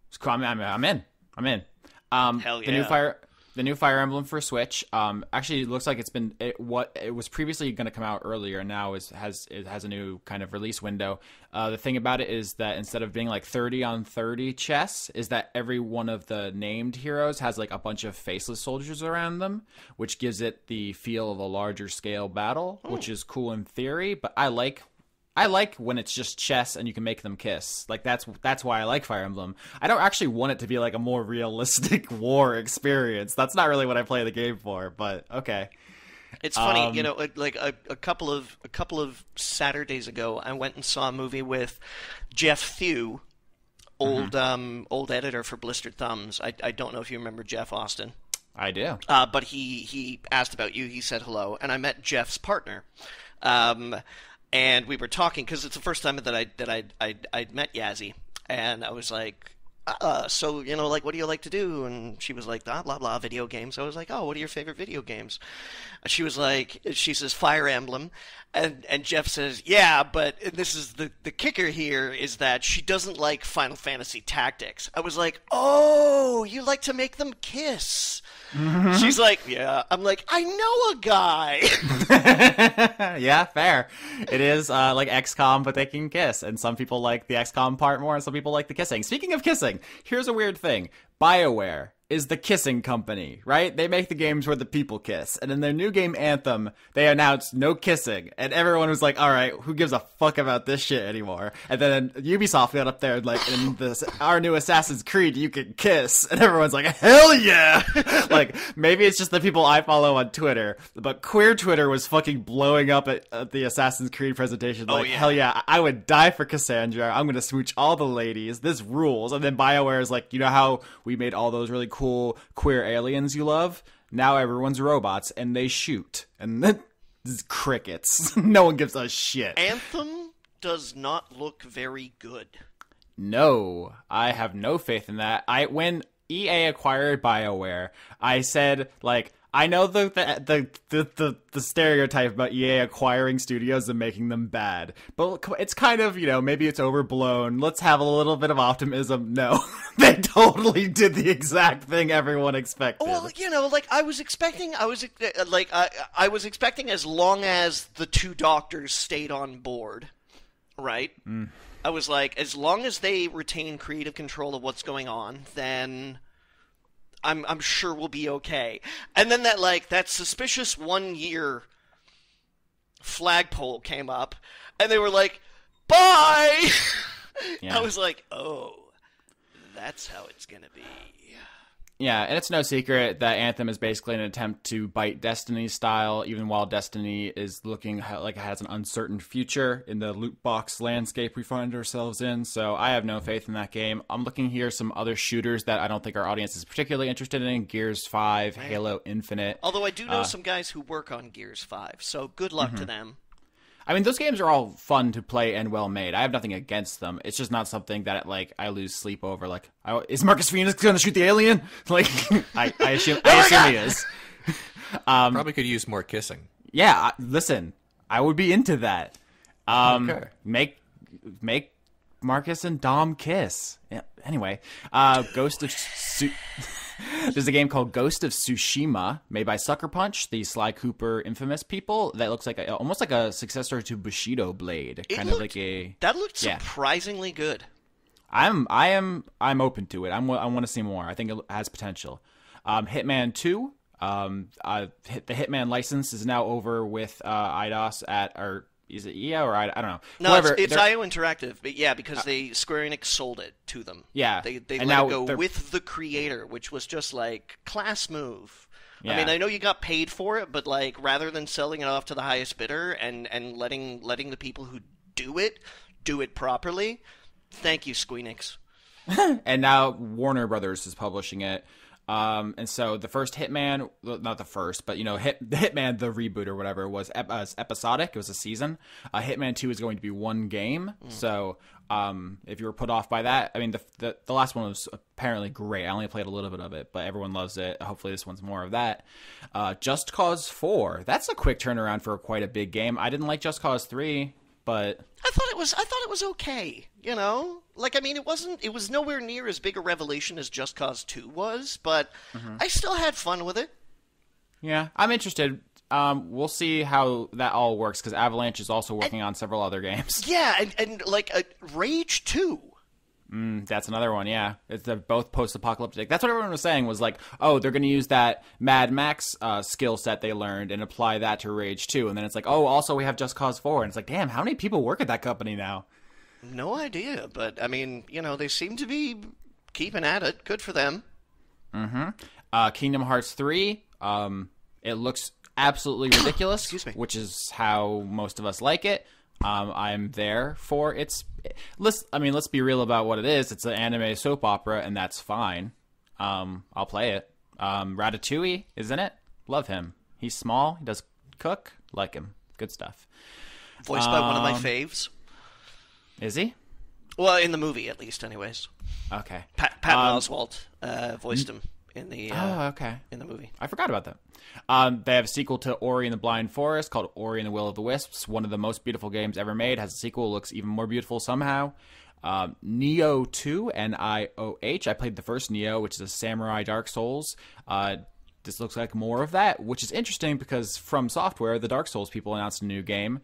it's cool. I'm in. Hell yeah. The new Fire Emblem for Switch. Actually, it looks like it was previously going to come out earlier, and now it has a new kind of release window. The thing about it is that instead of being 30 on 30 chess, is that every one of the named heroes has a bunch of faceless soldiers around them, which gives it the feel of a larger scale battle, which is cool in theory. But I like when it's just chess and you can make them kiss. That's why I like Fire Emblem. I don't actually want it to be a more realistic war experience. That's not really what I play the game for, but okay. It's funny, a couple of Saturdays ago, I went and saw a movie with Jeff Thew, old editor for Blistered Thumbs. I don't know if you remember Jeff Austin. I do. But he asked about you. He said hello, and I met Jeff's partner. And we were talking because it's the first time that I'd met Yazzie, and I was so what do you like to do? And she was blah blah blah, video games. I was oh, what are your favorite video games? She says Fire Emblem, and Jeff says but and this is the kicker here is that she doesn't like Final Fantasy Tactics. I was oh, you like to make them kiss. Mm-hmm. She's yeah. I'm I know a guy. Yeah, fair. It is like XCOM, but they can kiss. And some people like the XCOM part more, and some people like the kissing. Speaking of kissing, here's a weird thing. BioWare is the kissing company, right? They make the games where the people kiss. And in their new game Anthem, they announced no kissing. And everyone was all right, who gives a fuck about this shit anymore? And then Ubisoft got up there in our new Assassin's Creed, you can kiss. And everyone's hell yeah! Maybe it's just the people I follow on Twitter. But queer Twitter was fucking blowing up at the Assassin's Creed presentation. Hell yeah, I would die for Cassandra. I'm gonna smooch all the ladies. This rules. And then BioWare is you know how we made all those really cool queer aliens you love? Now everyone's robots and they shoot. And then crickets. No one gives a shit. Anthem does not look very good. No, I have no faith in that. EA acquired BioWare, I said, like, I know the stereotype about EA acquiring studios and making them bad, but it's kind of, maybe it's overblown. Let's have a little bit of optimism. No, they totally did the exact thing everyone expected. Well, I was expecting as long as the two doctors stayed on board, right? I was like, as long as they retain creative control of what's going on, then I'm sure we'll be okay. And then that suspicious 1 year flagpole came up, and they were like, bye! Yeah. I was like, oh, that's how it's gonna be. Yeah, and it's no secret that Anthem is basically an attempt to bite Destiny's style, even while Destiny is looking like it has an uncertain future in the loot box landscape we find ourselves in. So I have no faith in that game. I'm looking here some other shooters that I don't think our audience is particularly interested in. Gears 5, Halo Infinite. Although I do know some guys who work on Gears 5, so good luck to them. I mean, those games are all fun to play and well made. I have nothing against them. It's just not something that I lose sleep over. Like, is Marcus Phoenix going to shoot the alien? Like, I assume he is. Probably could use more kissing. Yeah, listen, I would be into that. Okay. Make Marcus and Dom kiss. Yeah, anyway, there's a game called Ghost of Tsushima, made by Sucker Punch, the Sly Cooper infamous people. That looks like almost like a successor to Bushido Blade, that looked surprisingly good. I'm open to it. I want to see more. I think it has potential. Hitman 2, the Hitman license is now over with Eidos is it EA or I don't know. No, whoever, it's IO Interactive, but because Square Enix sold it to them. Yeah, they let it go with the creator, which was just like class move. Yeah. I mean, I know you got paid for it, but rather than selling it off to the highest bidder and letting the people who do it properly, thank you, Square Enix. And now Warner Brothers is publishing it. And so the first Hitman, not the first, but Hitman, the reboot or whatever, was episodic. It was a season. Hitman 2 is going to be one game. So, if you were put off by that, I mean, the last one was apparently great. I only played a little bit of it, but everyone loves it. Hopefully this one's more of that. Just Cause 4. That's a quick turnaround for quite a big game. I didn't like Just Cause 3, but I thought it was okay, I mean, it was nowhere near as big a revelation as Just Cause 2 was, but I still had fun with it. Yeah, I'm interested. We'll see how that all works, because Avalanche is also working on several other games. Yeah, and Rage 2. That's another one, yeah. They're both post-apocalyptic. That's what everyone was saying, was like, oh, they're going to use that Mad Max skill set they learned and apply that to Rage 2. And then it's like, oh, also we have Just Cause 4. And it's like, damn, how many people work at that company now? No idea, but, I mean, they seem to be keeping at it. Good for them. Kingdom Hearts 3, it looks absolutely ridiculous, Excuse me. Which is how most of us like it. I'm there for let's be real about what it is. It's an anime soap opera, and that's fine. I'll play it. Ratatouille is in it. Love him. He's small. He does cook. Like him. Good stuff. Voiced by one of my faves. Is he? Well, in the movie, at least, anyways. Okay. Patton Oswalt voiced him in the in the movie. I forgot about that. They have a sequel to Ori and the Blind Forest called Ori and the Will of the Wisps. One of the most beautiful games ever made. Has a sequel. Looks even more beautiful somehow. Nioh 2, Nioh. I played the first Nioh, which is a samurai Dark Souls. This looks like more of that, which is interesting because From Software, the Dark Souls people, announced a new game,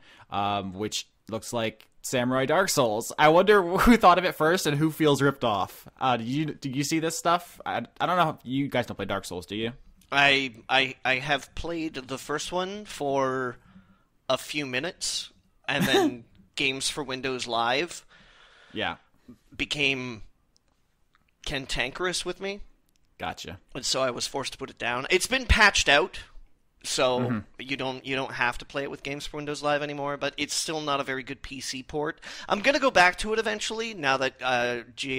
which looks like Samurai Dark Souls. I wonder who thought of it first and who feels ripped off. Do you see this stuff? I don't know. You guys don't play Dark Souls, do you? I have played the first one for a few minutes, and then Games for Windows Live became cantankerous with me. Gotcha. And so I was forced to put it down. It's been patched out, so you don't have to play it with Games for Windows Live anymore, but it's still not a very good PC port. I'm going to go back to it eventually, now that GFWL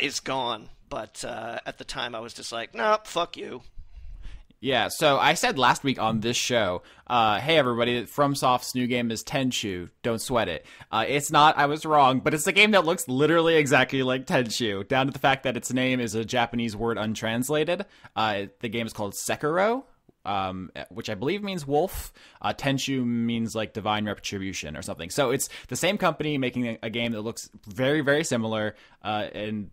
is gone. But at the time I was just like, nope, fuck you. Yeah, so I said last week on this show, hey everybody, FromSoft's new game is Tenchu, don't sweat it. It's not, I was wrong, but it's a game that looks literally exactly like Tenchu, down to the fact that its name is a Japanese word untranslated. The game is called Sekiro, which I believe means wolf. Tenchu means like divine retribution or something. So it's the same company making a game that looks very, very similar, and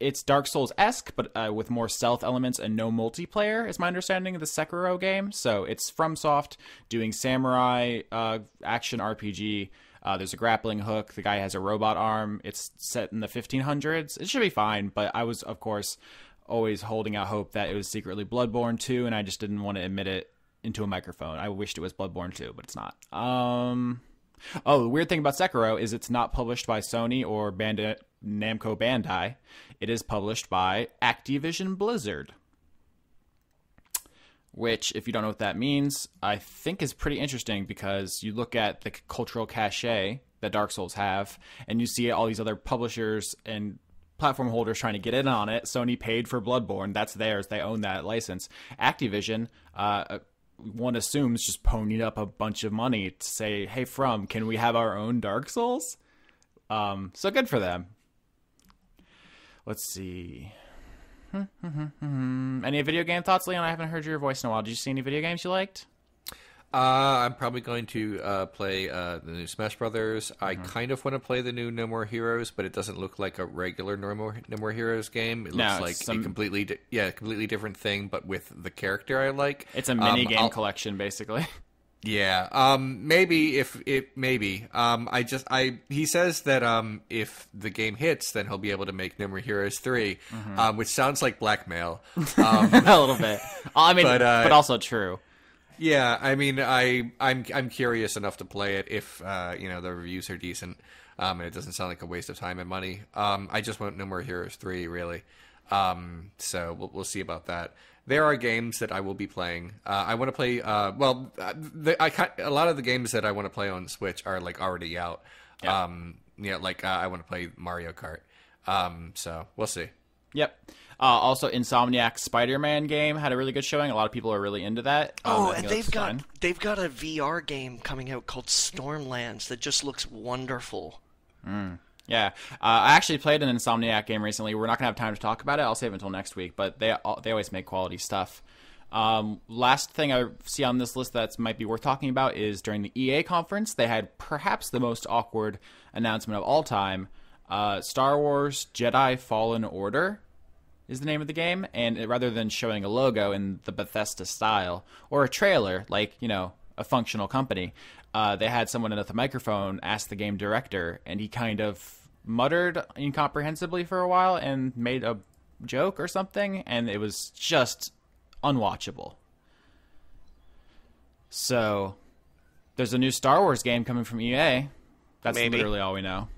it's Dark Souls-esque, but with more stealth elements and no multiplayer, is my understanding of the Sekiro game. So it's FromSoft doing samurai action RPG. There's a grappling hook. The guy has a robot arm. It's set in the 1500s. It should be fine, but I was, of course, always holding out hope that it was secretly Bloodborne 2, and I just didn't want to admit it into a microphone. I wished it was Bloodborne 2, but it's not. The weird thing about Sekiro is it's not published by Sony or Namco Bandai. It is published by Activision Blizzard. Which, if you don't know what that means, I think is pretty interesting because you look at the cultural cachet that Dark Souls have, and you see all these other publishers and platform holders trying to get in on it. Sony paid for Bloodborne. That's theirs. They own that license. Activision, one assumes, just ponied up a bunch of money to say, hey, can we have our own Dark Souls? So good for them. Let's see. Any video game thoughts, Leon? I haven't heard your voice in a while. Did you see any video games you liked? I'm probably going to play the new Smash Brothers. I kind of want to play the new No More Heroes, but it doesn't look like a regular No More Heroes game. It looks like a completely different thing, but with the character I like. It's a mini game collection, basically. Yeah, maybe he says that if the game hits, then he'll be able to make No More Heroes 3, which sounds like blackmail. A little bit. I mean, but also true. Yeah, I mean, I'm curious enough to play it if the reviews are decent, and it doesn't sound like a waste of time and money. I just want No More Heroes 3, really. So we'll see about that. There are games that I will be playing. I want to play. A lot of the games that I want to play on Switch are like already out. Yeah. I want to play Mario Kart. So we'll see. Yep. Also, Insomniac's Spider-Man game had a really good showing. A lot of people are really into that. And they've got a VR game coming out called Stormlands that just looks wonderful. Yeah, I actually played an Insomniac game recently. We're not going to have time to talk about it. I'll save it until next week, but they always make quality stuff. Last thing I see on this list that might be worth talking about is during the EA conference, they had perhaps the most awkward announcement of all time. Star Wars Jedi Fallen Order is the name of the game, and rather than showing a logo in the Bethesda style or a trailer, like, a functional company, they had someone at the microphone ask the game director, and he kind of muttered incomprehensibly for a while and made a joke or something, and it was just unwatchable. So, there's a new Star Wars game coming from EA. That's literally all we know.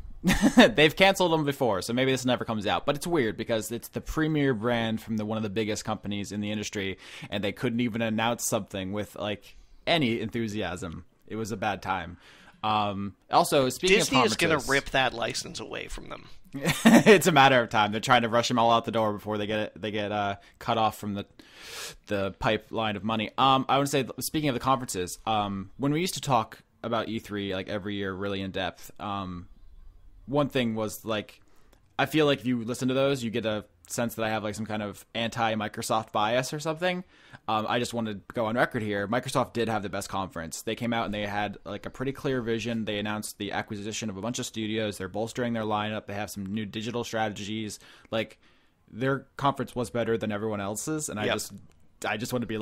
They've canceled them before, so maybe this never comes out. But it's weird because it's the premier brand from one of the biggest companies in the industry, and they couldn't even announce something with any enthusiasm. It was a bad time. Also, speaking Disney of is going to rip that license away from them. It's a matter of time. They're trying to rush them all out the door before they get cut off from the pipeline of money. I would say, speaking of the conferences, when we used to talk about E3 every year really in depth, one thing was I feel like if you listen to those, you get a sense that I have some kind of anti-Microsoft bias or something. I just wanted to go on record here. Microsoft did have the best conference. They came out and they had a pretty clear vision. They announced the acquisition of a bunch of studios. They're bolstering their lineup. They have some new digital strategies. Their conference was better than everyone else's, and I just want to be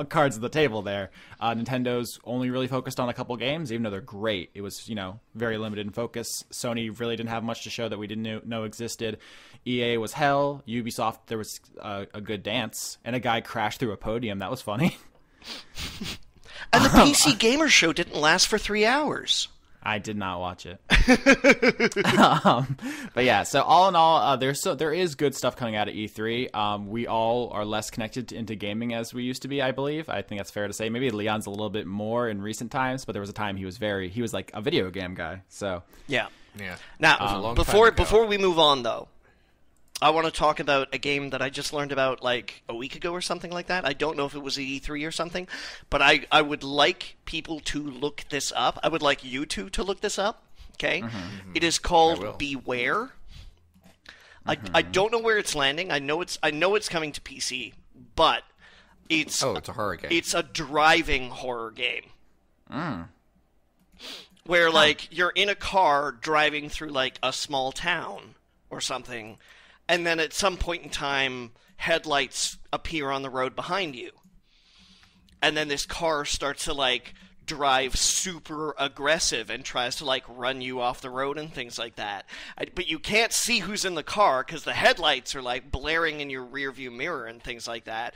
cards at the table there. Nintendo's only really focused on a couple games, even though they're great. It was, very limited in focus. Sony really didn't have much to show that we didn't know existed. EA was hell. Ubisoft, there was a good dance, and a guy crashed through a podium. That was funny. And the PC Gamer Show didn't last for 3 hours. I did not watch it. But yeah, so all in all, there is good stuff coming out of E3. We all are less connected into gaming as we used to be, I believe. I think that's fair to say. Maybe Leon's a little bit more in recent times, but there was a time he was like a video game guy. So yeah. Yeah. Now, before we move on, though, I want to talk about a game that I just learned about like a week ago or something like that. I don't know if it was at E3 or something, but I would like people to look this up. I would like you two to look this up. Okay, It is called Beware. I don't know where it's landing. I know it's coming to PC, but it's a horror game. It's a driving horror game. Where like you're in a car driving through like a small town or something, and then at some point in time headlights appear on the road behind you. And then this car starts to like drive super aggressive and tries to like run you off the road and things like that. But you can't see who's in the car because the headlights are like blaring in your rearview mirror and things like that.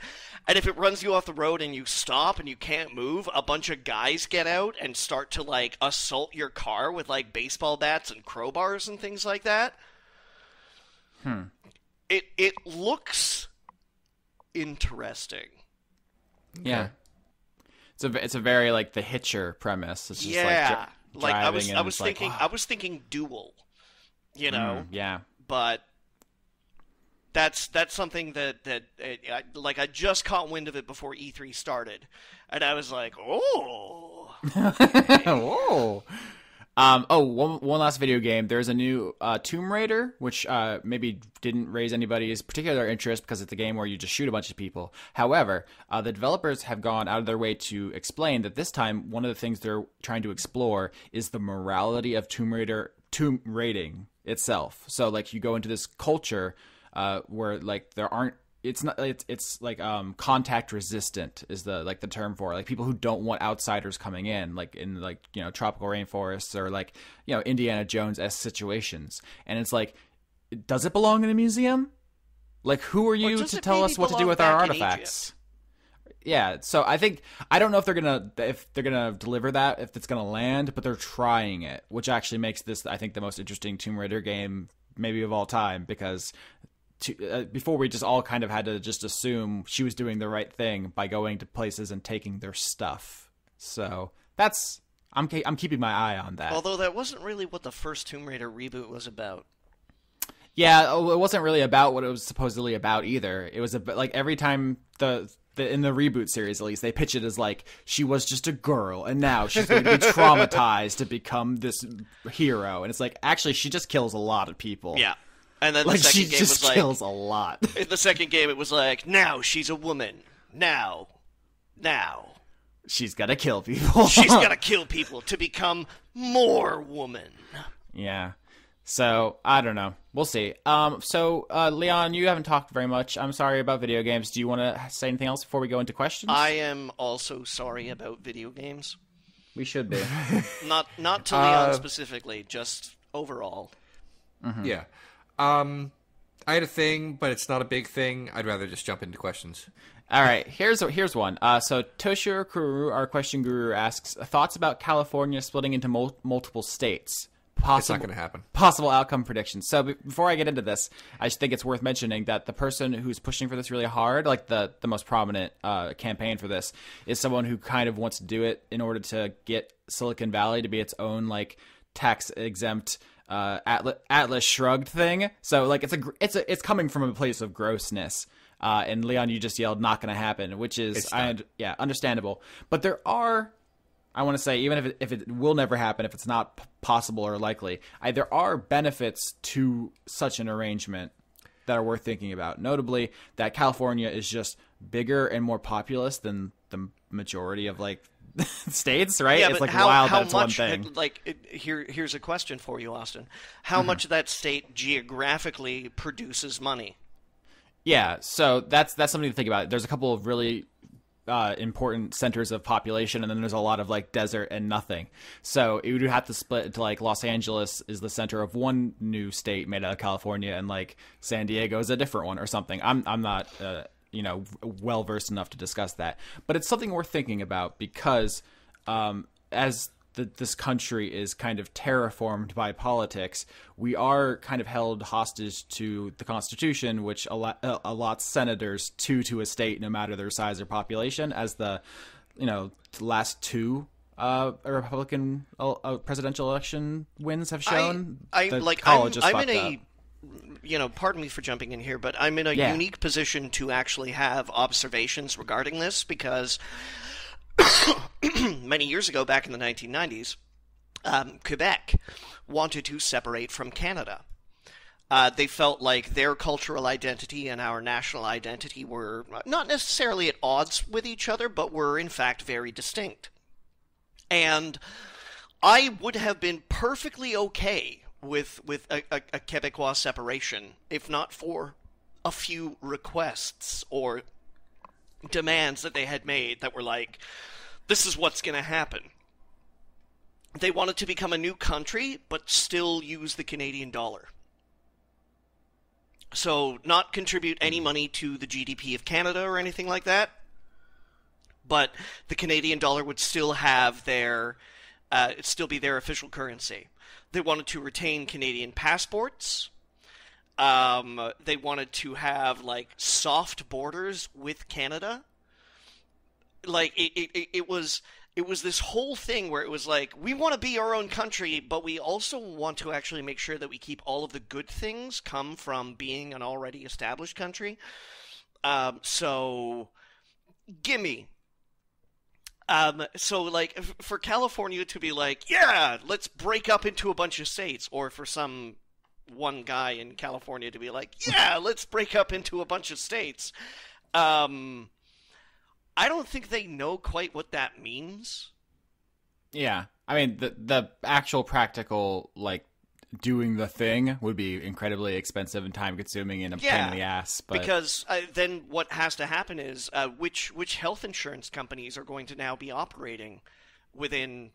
And if it runs you off the road and you stop and you can't move, a bunch of guys get out and start to like assault your car with like baseball bats and crowbars and things like that. It looks interesting. Yeah. It's a very like the Hitcher premise. It's just like I was thinking Duel, you know. Yeah. But that's something that I just caught wind of it before E3 started, and I was like, oh. Whoa. One last video game. There's a new Tomb Raider, which maybe didn't raise anybody's particular interest because it's a game where you just shoot a bunch of people. However, the developers have gone out of their way to explain that this time one of the things they're trying to explore is the morality of tomb raiding itself. So like you go into this culture where like there aren't. It's like contact resistant is the term for it. Like people who don't want outsiders coming in, like in like, you know, tropical rainforests or like, you know, Indiana Jones-esque situations. And it's like, does it belong in a museum? Like, who are you to tell us what to do with our artifacts? Yeah, so I don't know if they're gonna deliver that, if it's gonna land, but they're trying it, which actually makes this, I think, the most interesting Tomb Raider game maybe of all time, because before we just all kind of had to just assume she was doing the right thing by going to places and taking their stuff. So I'm keeping my eye on that. Although that wasn't really what the first Tomb Raider reboot was about. Yeah, it wasn't really about what it was supposedly about either. It was like every time in the reboot series, at least, they pitch it as like she was just a girl and now she's going to be traumatized to become this hero. And it's like, actually, she just kills a lot of people. Yeah. And then like, she just kills a lot. In the second game, it was like, now she's a woman. Now. She's got to kill people. She's got to kill people to become more woman. Yeah. So, I don't know. We'll see. Leon, you haven't talked very much. I'm sorry about video games. Do you want to say anything else before we go into questions? I am also sorry about video games. We should be. Not to Leon specifically, just overall. Mm-hmm. Yeah. I had a thing, but it's not a big thing. I'd rather just jump into questions. All right, here's one. So Toshiro Kuru, our question guru, asks, thoughts about California splitting into multiple states? It's not going to happen. Possible outcome predictions. So before I get into this, I just think it's worth mentioning that the person who's pushing for this really hard, like the most prominent campaign for this, is someone who kind of wants to do it in order to get Silicon Valley to be its own like tax exempt Atlas Shrugged thing. So like it's coming from a place of grossness. And Leon, you just yelled "not going to happen," which is understandable. But there are, I want to say, even if it will never happen, if it's not possible or likely, there are benefits to such an arrangement that are worth thinking about. Notably, that California is just bigger and more populous than the majority of like states, right? Yeah, it's like how, wild how that it's much, one thing. Here's a question for you, Austin. How much of that state geographically produces money? Yeah, so that's something to think about. There's a couple of really important centers of population, and then there's a lot of like desert and nothing. So it would have to split into like Los Angeles is the center of one new state made out of California, and like San Diego is a different one or something. I'm not well versed enough to discuss that, but it's something worth thinking about because as this country is kind of terraformed by politics, we are kind of held hostage to the Constitution, which allots senators to a state, no matter their size or population, as the last two Republican presidential election wins have shown. I'm in a pardon me for jumping in here, but I'm in a unique position to actually have observations regarding this because many years ago, back in the 1990s, Quebec wanted to separate from Canada. They felt like their cultural identity and our national identity were not necessarily at odds with each other, but were in fact very distinct. And I would have been perfectly okay with a Quebecois separation, if not for a few requests or demands that they had made that were like, this is what's going to happen. They wanted to become a new country, but still use the Canadian dollar. So not contribute any money to the GDP of Canada or anything like that, but the Canadian dollar would still have it'd still be their official currency. They wanted to retain Canadian passports. They wanted to have, like, soft borders with Canada. Like, it was this whole thing where it was like, we want to be our own country, but we also want to actually make sure that we keep all of the good things come from being an already established country. So, gimme. So, like, for California to be like, yeah, let's break up into a bunch of states, or for one guy in California to be like, yeah, let's break up into a bunch of states, I don't think they know quite what that means. Yeah. I mean, the actual practical, like, doing the thing would be incredibly expensive and time-consuming and a pain in the ass. But... Because then what has to happen is which health insurance companies are going to now be operating within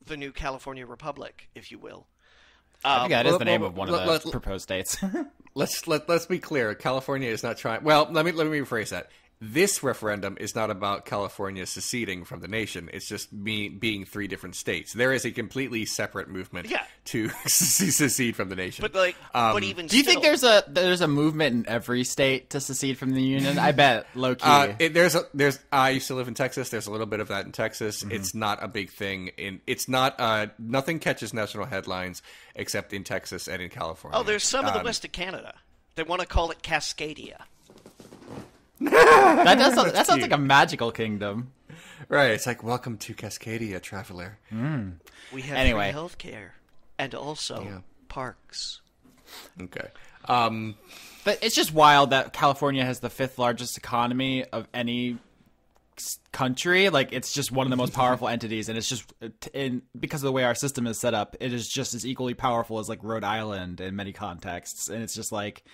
the new California Republic, if you will. I think that is the name of one of the proposed states. Let's be clear. California is not trying... Well, let me rephrase that. This referendum is not about California seceding from the nation. It's just being three different states. There is a completely separate movement to secede from the nation. But but even do you think there's a movement in every state to secede from the union? I bet, low key. I used to live in Texas. There's a little bit of that in Texas. Mm-hmm. It's not a big thing. It's not. Nothing catches national headlines except in Texas and in California. Oh, there's some in the west of Canada. They want to call it Cascadia. That sounds like a magical kingdom. Right, it's like, welcome to Cascadia, traveler. We have free healthcare and also parks. Okay. But it's just wild that California has the 5th largest economy of any country. Like, it's just one of the most powerful entities, and it's just, because of the way our system is set up, it is just as equally powerful as, like, Rhode Island in many contexts. And it's just like...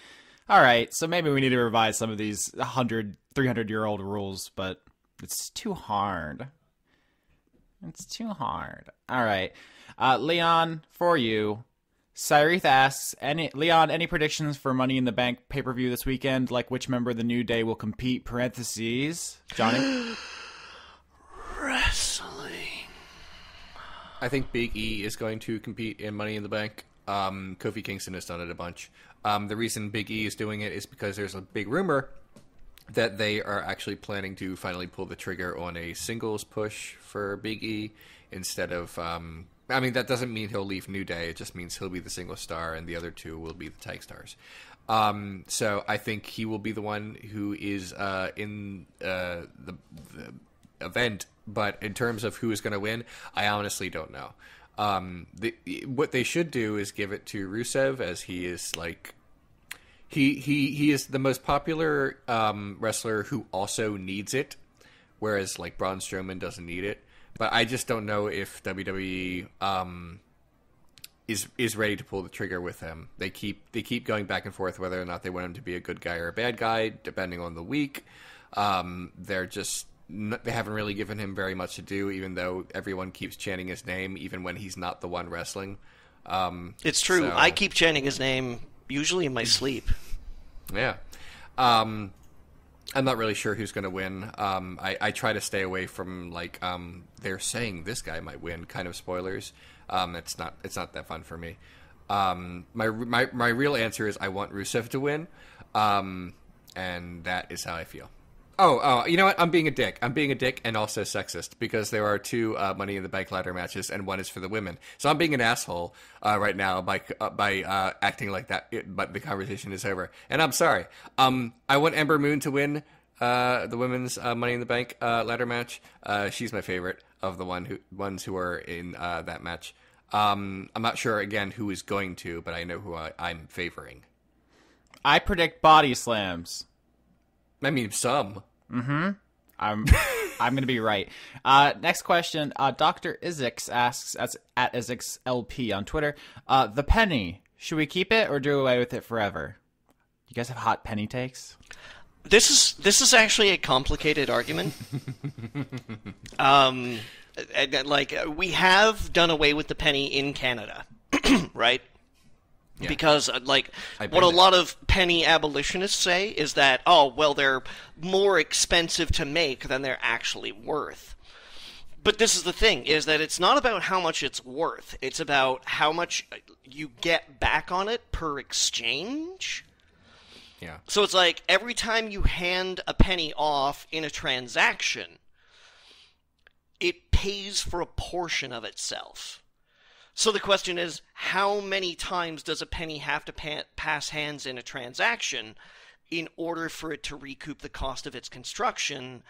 All right, so maybe we need to revise some of these 300-year-old rules, but it's too hard. It's too hard. All right. Leon, for you, Cyrith asks, any predictions for Money in the Bank pay-per-view this weekend? Like, which member of the New Day will compete, parentheses? Johnny? Wrestling. I think Big E is going to compete in Money in the Bank. Kofi Kingston has done it a bunch. The reason Big E is doing it is because there's a big rumor that they are actually planning to finally pull the trigger on a singles push for Big E instead of... I mean, that doesn't mean he'll leave New Day. It just means he'll be the single star and the other two will be the tag stars. So I think he will be the one who is in the event. But in terms of who is going to win, I honestly don't know. What they should do is give it to Rusev, as he is like he is the most popular wrestler who also needs it, whereas like Braun Strowman doesn't need it. But I just don't know if WWE is ready to pull the trigger with him. They keep going back and forth whether or not they want him to be a good guy or a bad guy, depending on the week. They haven't really given him very much to do, even though everyone keeps chanting his name, even when he's not the one wrestling. It's true. So... I keep chanting his name, usually in my sleep. Yeah. I'm not really sure who's going to win. I try to stay away from, like, they're saying this guy might win kind of spoilers. It's not that fun for me. My real answer is I want Rusev to win, and that is how I feel. You know what? I'm being a dick. I'm being a dick and also sexist because there are 2 Money in the Bank ladder matches and one is for the women. So I'm being an asshole right now by acting like that. But the conversation is over, and I'm sorry. I want Ember Moon to win the women's Money in the Bank ladder match. She's my favorite of the ones who are in that match. I'm not sure again who is going to, but I know who I'm favoring. I predict body slams. I mean, some. Mm-hmm. I'm going to be right. Next question. Dr. Izix asks, at IzixLP on Twitter, the penny, should we keep it or do away with it forever? You guys have hot penny takes? This is actually a complicated argument. We have done away with the penny in Canada, right? Yeah. Because, what a lot of penny abolitionists say is that, they're more expensive to make than they're actually worth. But this is the thing, is that it's not about how much it's worth. It's about how much you get back on it per exchange. Yeah. So it's like, every time you hand a penny off in a transaction, it pays for a portion of itself. So the question is, how many times does a penny have to pass hands in a transaction in order for it to recoup the cost of its construction?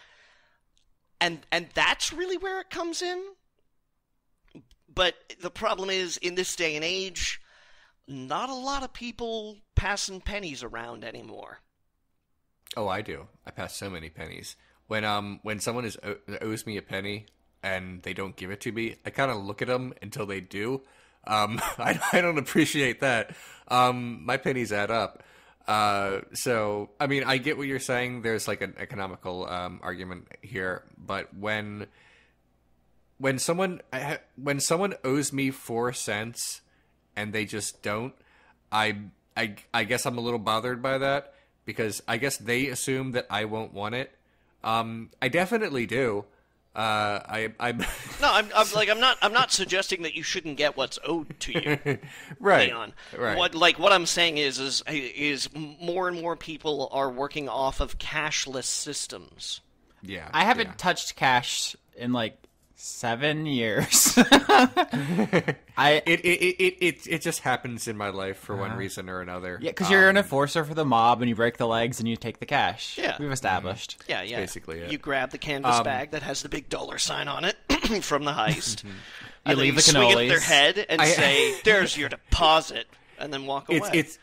And that's really where it comes in. But the problem is, in this day and age, not a lot of people passing pennies around anymore. Oh, I do. I pass so many pennies. When someone owes me a penny and they don't give it to me, I kind of look at them until they do. I don't appreciate that. My pennies add up. So, I mean, I get what you're saying. There's like an economical argument here, but when someone owes me 4 cents and they just don't, I guess I'm a little bothered by that because I guess they assume that I won't want it. I definitely do. I'm not suggesting that you shouldn't get what's owed to you. Right. Leon. Right. What I'm saying is more and more people are working off of cashless systems. Yeah. I haven't touched cash in 7 years. It just happens in my life for one reason or another. Yeah, because you're an enforcer for the mob, and you break the legs, and you take the cash. Yeah, we've established. Yeah. Basically, it. You grab the canvas bag that has the big dollar sign on it from the heist. You leave the swing cannolis. it at their head and say, "There's your deposit," and then walk away. It's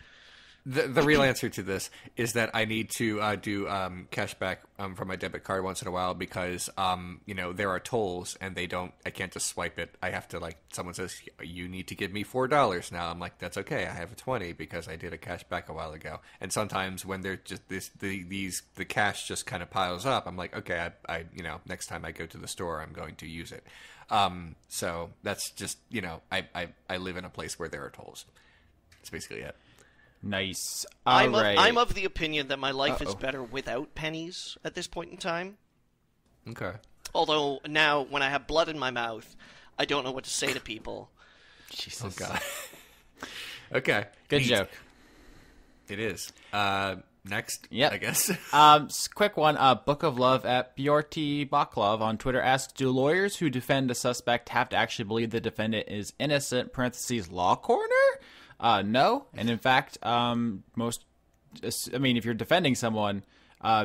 the real answer to this is that I need to do cash back from my debit card once in a while because there are tolls and I can't just swipe it. I have to someone says you need to give me $4 now. I'm like, that's okay. I have a 20 because I did a cash back a while ago. And sometimes when they're just the cash just kind of piles up, I'm like, okay, I next time I go to the store, I'm going to use it. So that's just I live in a place where there are tolls. That's basically it. Nice. I'm of the opinion that my life is better without pennies at this point in time. Okay. Although now, when I have blood in my mouth, I don't know what to say to people. Jesus. Oh, God. Okay. Good joke. It is. Next, yep. I guess. Quick one. Book of Love at Bjorty Baklov on Twitter asks, do lawyers who defend a suspect have to actually believe the defendant is innocent, parentheses, law corner? No. And in fact, if you're defending someone,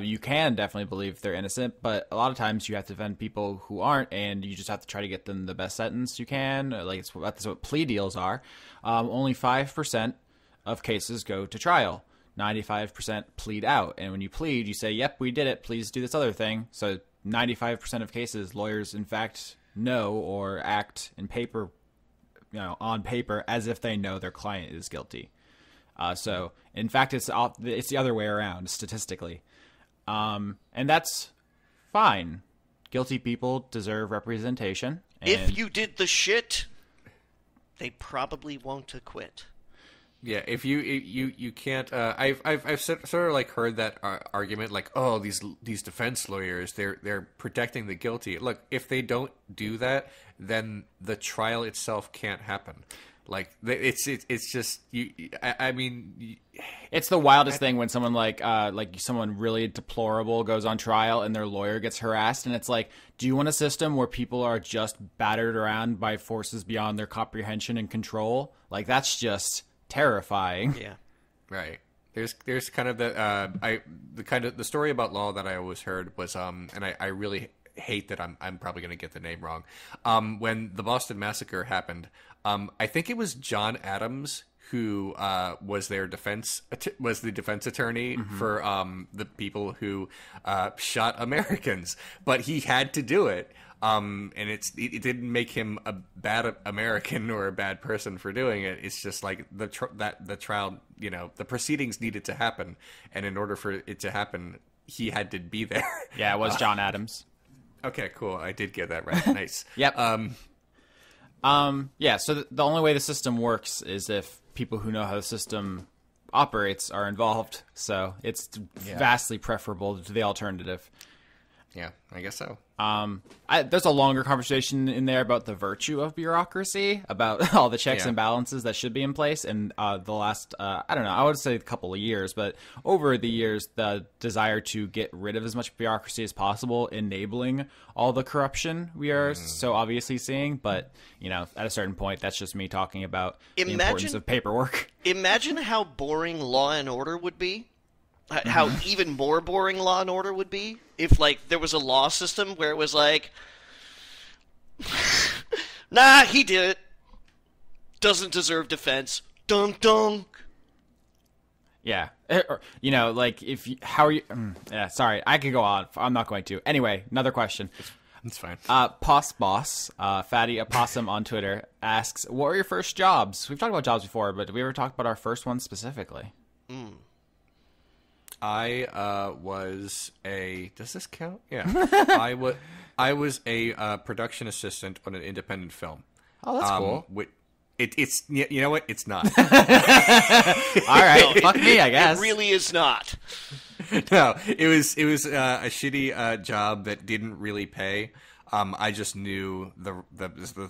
you can definitely believe they're innocent, but a lot of times you have to defend people who aren't, and you just have to try to get them the best sentence you can. That's what plea deals are. Only 5% of cases go to trial. 95% plead out. And when you plead, you say, yep, we did it. Please do this other thing. So 95% of cases, lawyers, in fact, know or act in paper, on paper as if they know their client is guilty. So, in fact, it's the other way around statistically. And that's fine. Guilty people deserve representation. And if you did the shit, they probably won't acquit. Yeah, if you can't. I've sort of heard that argument, these defense lawyers, they're protecting the guilty. Look, if they don't do that, then the trial itself can't happen. It's just you. I mean, it's the wildest thing when someone like someone really deplorable goes on trial and their lawyer gets harassed, and it's like, do you want a system where people are just battered around by forces beyond their comprehension and control? Like, that's just terrifying. Yeah. Right. There's kind of the story about law that I always heard was and I really hate that I'm probably going to get the name wrong. When the Boston Massacre happened, I think it was John Adams who was the defense attorney for the people who shot Americans, but he had to do it. And it didn't make him a bad American or a bad person for doing it. It's just like the trial, the proceedings needed to happen, and in order for it to happen, he had to be there. Yeah, it was John Adams. Okay, cool. I did get that right. Nice. Yep. Yeah. So the only way the system works is if people who know how the system operates are involved. So it's vastly preferable to the alternative. Yeah, I guess so. There's a longer conversation in there about the virtue of bureaucracy, about all the checks and balances that should be in place. And the last, I don't know, I would say a couple of years, but over the years, the desire to get rid of as much bureaucracy as possible, enabling all the corruption we are so obviously seeing. But, at a certain point, that's just me talking about the importance of paperwork. Imagine how boring Law and Order would be. How even more boring Law and Order would be if, there was a law system where it was like, nah, he did it. Doesn't deserve defense. Dunk, dunk. Yeah. How are you... sorry, I could go on. I'm not going to. Anyway, another question. That's fine. Poss Boss, Fatty Opossum on Twitter, asks, what were your first jobs? We've talked about jobs before, but did we ever talk about our first one specifically? I was a... Does this count? Yeah. I was a production assistant on an independent film. Oh, that's cool. It's you know what? It's not. All right, fuck me, I guess. It really is not. No, it was a shitty job that didn't really pay. I just knew the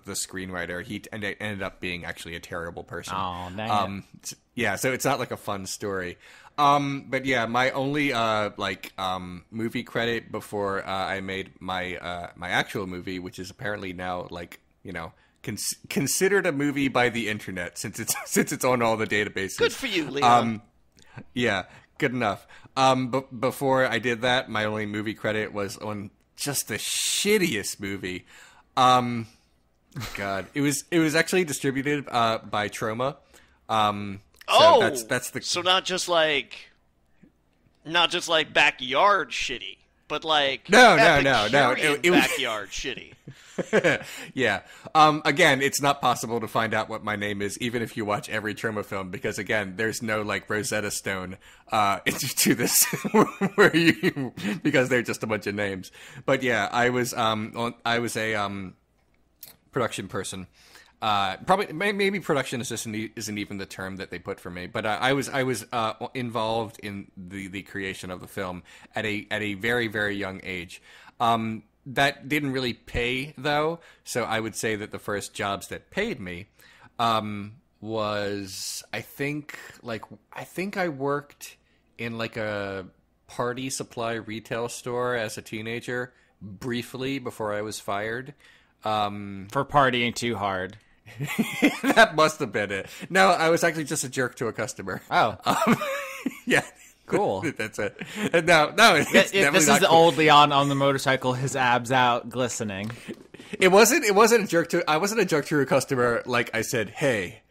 screenwriter. He ended up being actually a terrible person. Oh, dang it. Yeah, so it's not like a fun story. But yeah, my only movie credit before I made my actual movie, which is apparently now considered a movie by the internet since it's on all the databases. Good for you, Leon. Yeah, good enough. But before I did that, my only movie credit was on just the shittiest movie. God, it was actually distributed by Troma. That's the... So not just like backyard shitty, but like no. It was backyard shitty. Yeah. Again, it's not possible to find out what my name is, even if you watch every Troma film, because again, there's no Rosetta Stone to this because they're just a bunch of names. But yeah, I was a production person. Probably maybe production assistant isn't even the term that they put for me, but I was involved in the creation of the film at a very, very young age. That didn't really pay though, so I would say that the first jobs that paid me was I think I worked in a party supply retail store as a teenager briefly before I was fired for partying too hard. That must have been it. No, I was actually just a jerk to a customer. Oh. Yeah. Cool. That's it. No, it's definitely this is the old Leon on the motorcycle, his abs out, glistening. It wasn't a jerk to... I wasn't a jerk to a customer like I said, hey,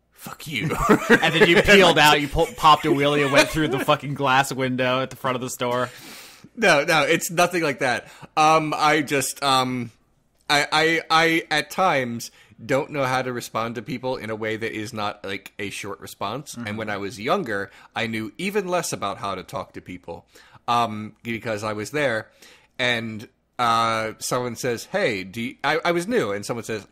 fuck you. And then you peeled out, you popped a wheelie and went through the fucking glass window at the front of the store. No, it's nothing like that. I just... I at times don't know how to respond to people in a way that is not like a short response. Mm-hmm. And when I was younger, I knew even less about how to talk to people because I was there. And someone says, hey, I was new. And someone says,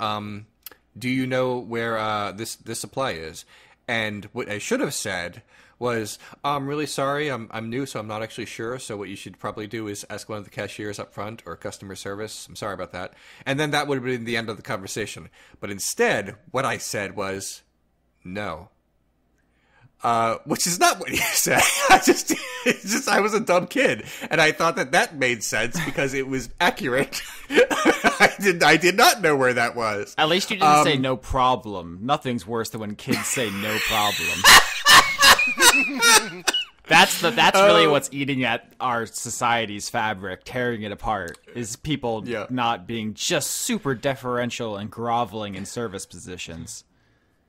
do you know where this supply is? And what I should have said was, I'm really sorry, I'm new, so I'm not actually sure. So what you should probably do is ask one of the cashiers up front or customer service. I'm sorry about that. And then that would have been the end of the conversation. But instead, what I said was, no. Which is not what you say. I was a dumb kid, and I thought that made sense because it was accurate. I did not know where that was. At least you didn't say no problem. Nothing's worse than when kids say no problem. That's really what's eating at our society's fabric, tearing it apart, is people not being just super deferential and groveling in service positions.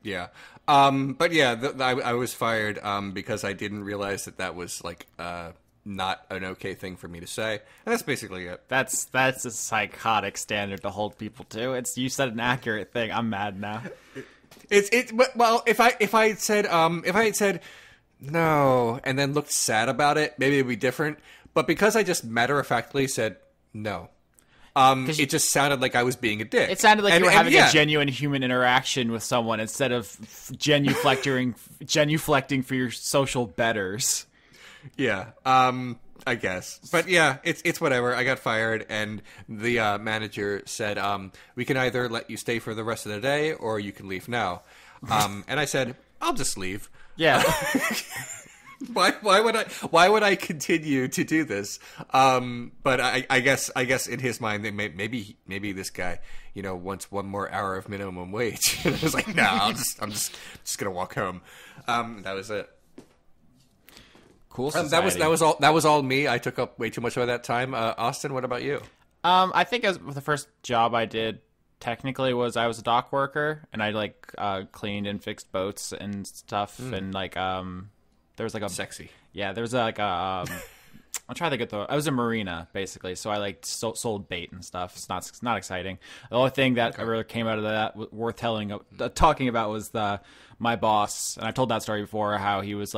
Yeah. But yeah, I was fired because I didn't realize that was like not an okay thing for me to say. And that's basically it. That's a psychotic standard to hold people to. You said an accurate thing. I'm mad now. Well, if I had said no and then looked sad about it, maybe it'd be different. But because I just matter-of-factly said no. It just sounded like I was being a dick. It sounded like you were having a genuine human interaction with someone instead of genuflecting for your social betters. Yeah, I guess. But yeah, it's whatever. I got fired, and the manager said, we can either let you stay for the rest of the day, or you can leave now. And I said, I'll just leave. Yeah. Why would I continue to do this? But I guess in his mind, maybe this guy, wants one more hour of minimum wage. And I was like, no, I'm just gonna walk home. That was it. Cool. That was all me. I took up way too much of that time. Austin, what about you? I think the first job I did technically was I was a dock worker, and I cleaned and fixed boats and stuff, and there was sexy. Yeah, there was I'm trying to get I was a marina basically, so I sold bait and stuff. It's not exciting. The only thing that ever came out of that worth talking about was my boss, and I told that story before, how he was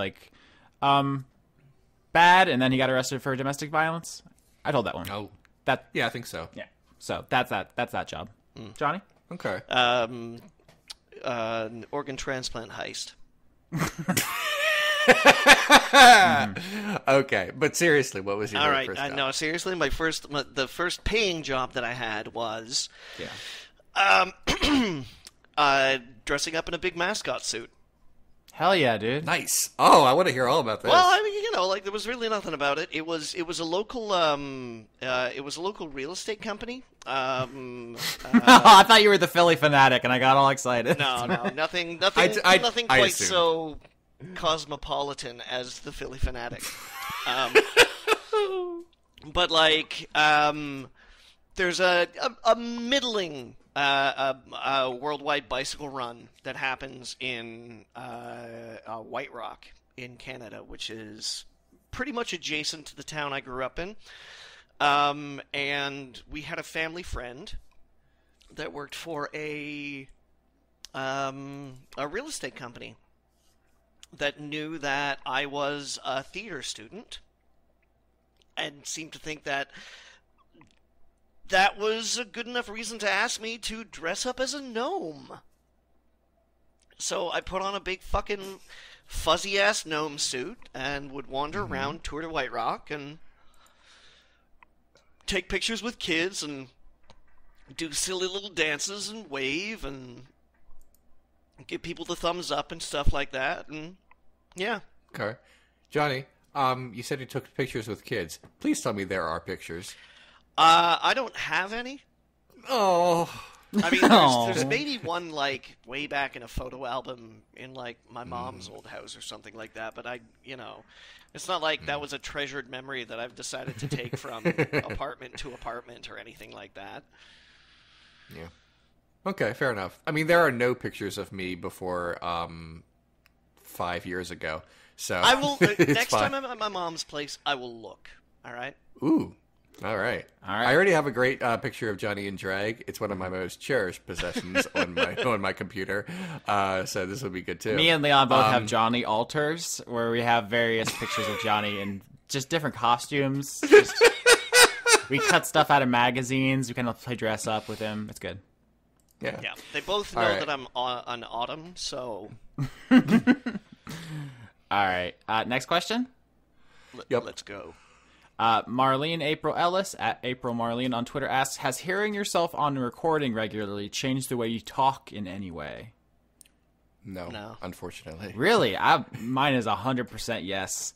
bad, and then he got arrested for domestic violence. I told that one. Oh, I think so. Yeah, so that's that job. Johnny? Okay. An organ transplant heist. Okay, but seriously, what was your first job? No, seriously, the first paying job that I had was dressing up in a big mascot suit. Hell yeah, dude! Nice. Oh, I want to hear all about this. Well, I mean, there was really nothing about it. It was a local real estate company. I thought you were the Philly fanatic, and I got all excited. No, nothing quite so cosmopolitan as the Philly fanatic. But there's a middling worldwide bicycle run that happens in White Rock in Canada, which is pretty much adjacent to the town I grew up in. And we had a family friend that worked for a real estate company that knew that I was a theater student and seemed to think that was a good enough reason to ask me to dress up as a gnome. So I put on a big fucking fuzzy-ass gnome suit and would wander around, tour to White Rock, and take pictures with kids and do silly little dances and wave and give people the thumbs up and stuff like that. And yeah. Okay. Johnny, you said you took pictures with kids. Please tell me there are pictures. I don't have any. Oh. I mean, there's maybe one, way back in a photo album in, my mom's old house or something like that, but it's not like that was a treasured memory that I've decided to take from apartment to apartment or anything like that. Yeah. Okay, fair enough. I mean, there are no pictures of me before 5 years ago, so I will next time I'm at my mom's place, I will look. All right. Ooh. All right. I already have a great picture of Johnny in drag. It's one of my most cherished possessions on my computer. So this will be good too. Me and Leon both have Johnny altars where we have various pictures of Johnny in just different costumes. We cut stuff out of magazines. We kind of play dress up with him. It's good. Yeah. They both know that I'm an autumn, so. All right. Next question. Let's go. Marlene April Ellis at April Marlene on Twitter asks, has hearing yourself on recording regularly changed the way you talk in any way? No, unfortunately. Really? Mine is 100% yes.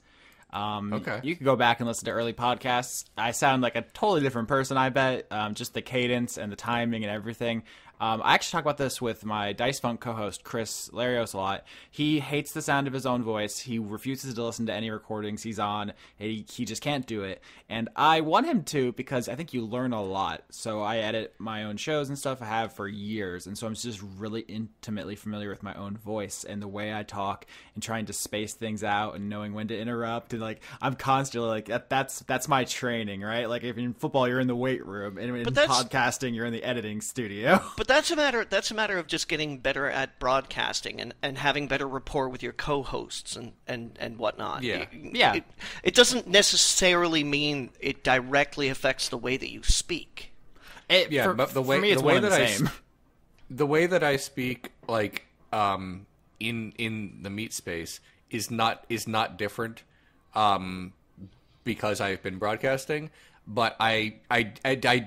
Okay. You could go back and listen to early podcasts. I sound like a totally different person, I bet. Just the cadence and the timing and everything. I actually talk about this with my Dice Funk co-host, Chris Larios, a lot. He hates the sound of his own voice. He refuses to listen to any recordings he's on. He just can't do it. And I want him to because I think you learn a lot. So I edit my own shows and stuff. I have for years. And so I'm just really intimately familiar with my own voice and the way I talk and trying to space things out and knowing when to interrupt. And like, I'm constantly like, that's my training, right? Like if in football, you're in the weight room, and in podcasting, you're in the editing studio. But that's a matter of just getting better at broadcasting and having better rapport with your co-hosts and whatnot. Yeah. It doesn't necessarily mean it directly affects the way that you speak. But the way, for me, it's the way one and that the same. the way that I speak, like in the meat space, is not different, because I've been broadcasting. But I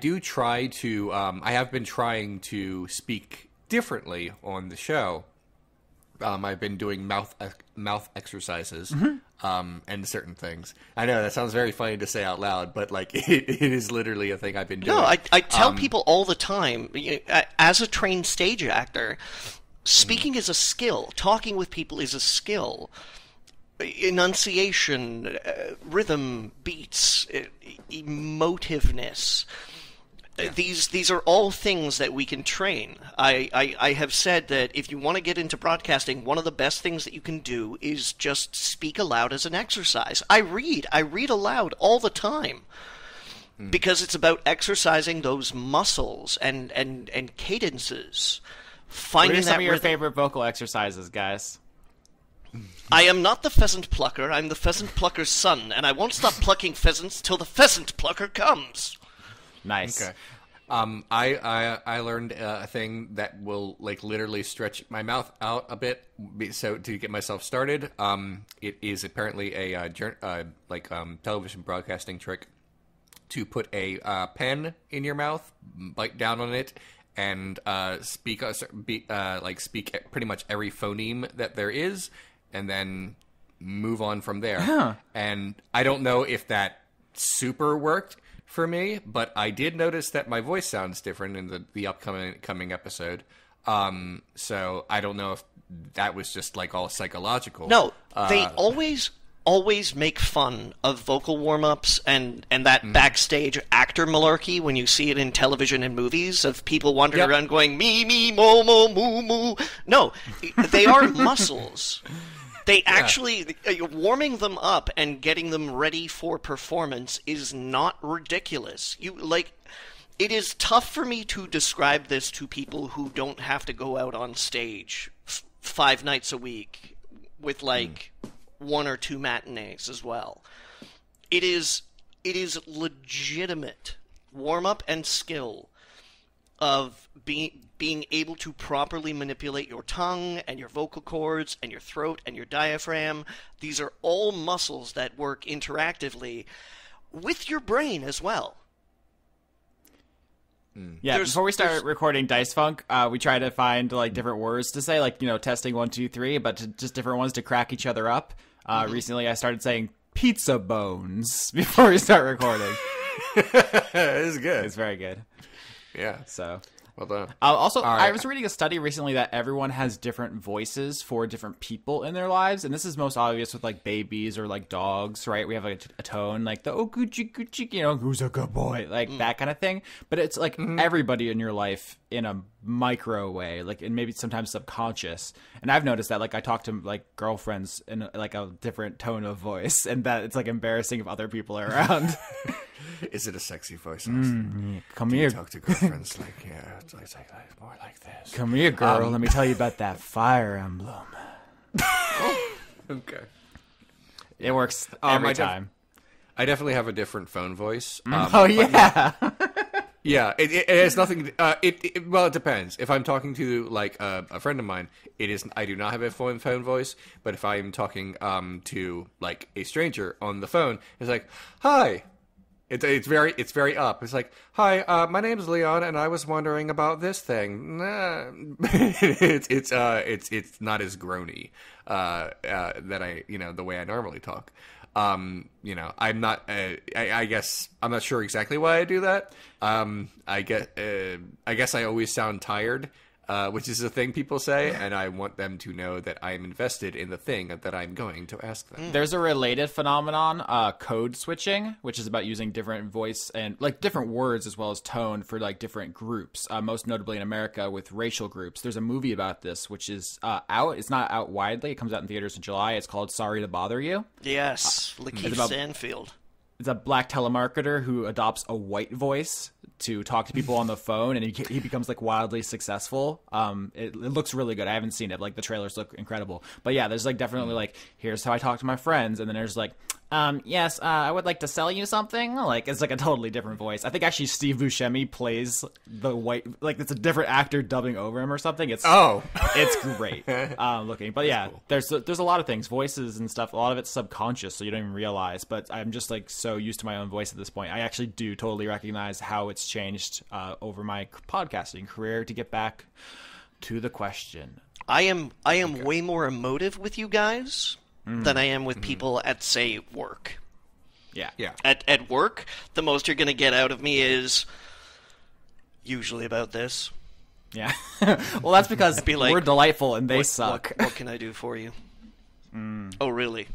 do try to I have been trying to speak differently on the show. I've been doing mouth exercises and certain things. I know that sounds very funny to say out loud, but like it is literally a thing I've been doing. No, I tell people all the time, as a trained stage actor, speaking is a skill. Talking with people is a skill. Enunciation, rhythm, beats, emotiveness. Yeah. These are all things that we can train. I have said that if you want to get into broadcasting, one of the best things that you can do is just speak aloud as an exercise. I read aloud all the time because it's about exercising those muscles and cadences. Finding what are some of your rhythm. favorite vocal exercises, guys? I am not the pheasant plucker, I'm the pheasant plucker's son, and I won't stop plucking pheasants till the pheasant plucker comes. Nice. Okay. I learned a thing that will like literally stretch my mouth out a bit, so to get myself started. It is apparently a television broadcasting trick to put a pen in your mouth, bite down on it, and speak pretty much every phoneme that there is, and then move on from there. Huh. And I don't know if that super worked for me, but I did notice that my voice sounds different in the upcoming episode. So I don't know if that was just like all psychological. No, they always make fun of vocal warm-ups and that backstage actor malarkey when you see it in television and movies of people wandering around going me, mo, moo, moo. No, they are muscles. They actually, warming them up and getting them ready for performance is not ridiculous. It is tough for me to describe this to people who don't have to go out on stage 5 nights a week with one or two matinees as well. It is legitimate warm-up and skill of being able to properly manipulate your tongue and your vocal cords and your throat and your diaphragm. These are all muscles that work interactively with your brain as well. Yeah, before we start recording Dice Funk, we try to find different words to say, testing 1, 2, 3, but just different ones to crack each other up. Recently, I started saying pizza bones before we start recording. It's good. It's very good. Yeah. So. Well done. Also, right. I was reading a study recently that everyone has different voices for different people in their lives, and this is most obvious with babies or dogs, right? We have a tone the oh Gucci Gucci, who's a good boy, that kind of thing. But it's everybody in your life in a micro way, and maybe sometimes subconscious. And I've noticed that I talk to girlfriends in a different tone of voice, and that it's embarrassing if other people are around. Is it a sexy voice? Come here. Talk to girlfriends it's more like this. Come here, girl. Let me tell you about that fire emblem. Okay. It works every time. I definitely have a different phone voice. Yeah. Yeah, it has nothing. Well, it depends. If I'm talking to a friend of mine, I do not have a phone voice. But if I'm talking to a stranger on the phone, it's like, hi. It's very up. It's like, hi, my name's Leon, and I was wondering about this thing. Nah. it's not as groany that I the way I normally talk. I'm not. I guess I'm not sure exactly why I do that. I guess I always sound tired. Which is a thing people say, and I want them to know that I am invested in the thing that I'm going to ask them. There's a related phenomenon, code switching, which is about using different voice and like different words as well as tone for like different groups. Most notably in America with racial groups. There's a movie about this, which is out. It's not out widely. It comes out in theaters in July. It's called Sorry to Bother You. Yes, Lakeith Stanfield. It's a black telemarketer who adopts a white voice to talk to people on the phone, and he becomes like wildly successful. It looks really good. I haven't seen it. Like the trailers look incredible. But yeah, there's like definitely like, here's how I talk to my friends, and then there's like, yes, I would like to sell you something. Like it's like a totally different voice. I think actually Steve Buscemi plays the white, like it's a different actor dubbing over him or something. It's great looking. But yeah, cool. There's a lot of things, voices and stuff. A lot of it's subconscious, so you don't even realize. But I'm just like so used to my own voice at this point. I actually do totally recognize how it's changed over my podcasting career. To get back to the question, I am way more emotive with you guys than I am with people at, say, work. Yeah. At work, the most you're going to get out of me is usually about this. Yeah. Well, that's because like, we're delightful and they suck. What can I do for you? Oh, really?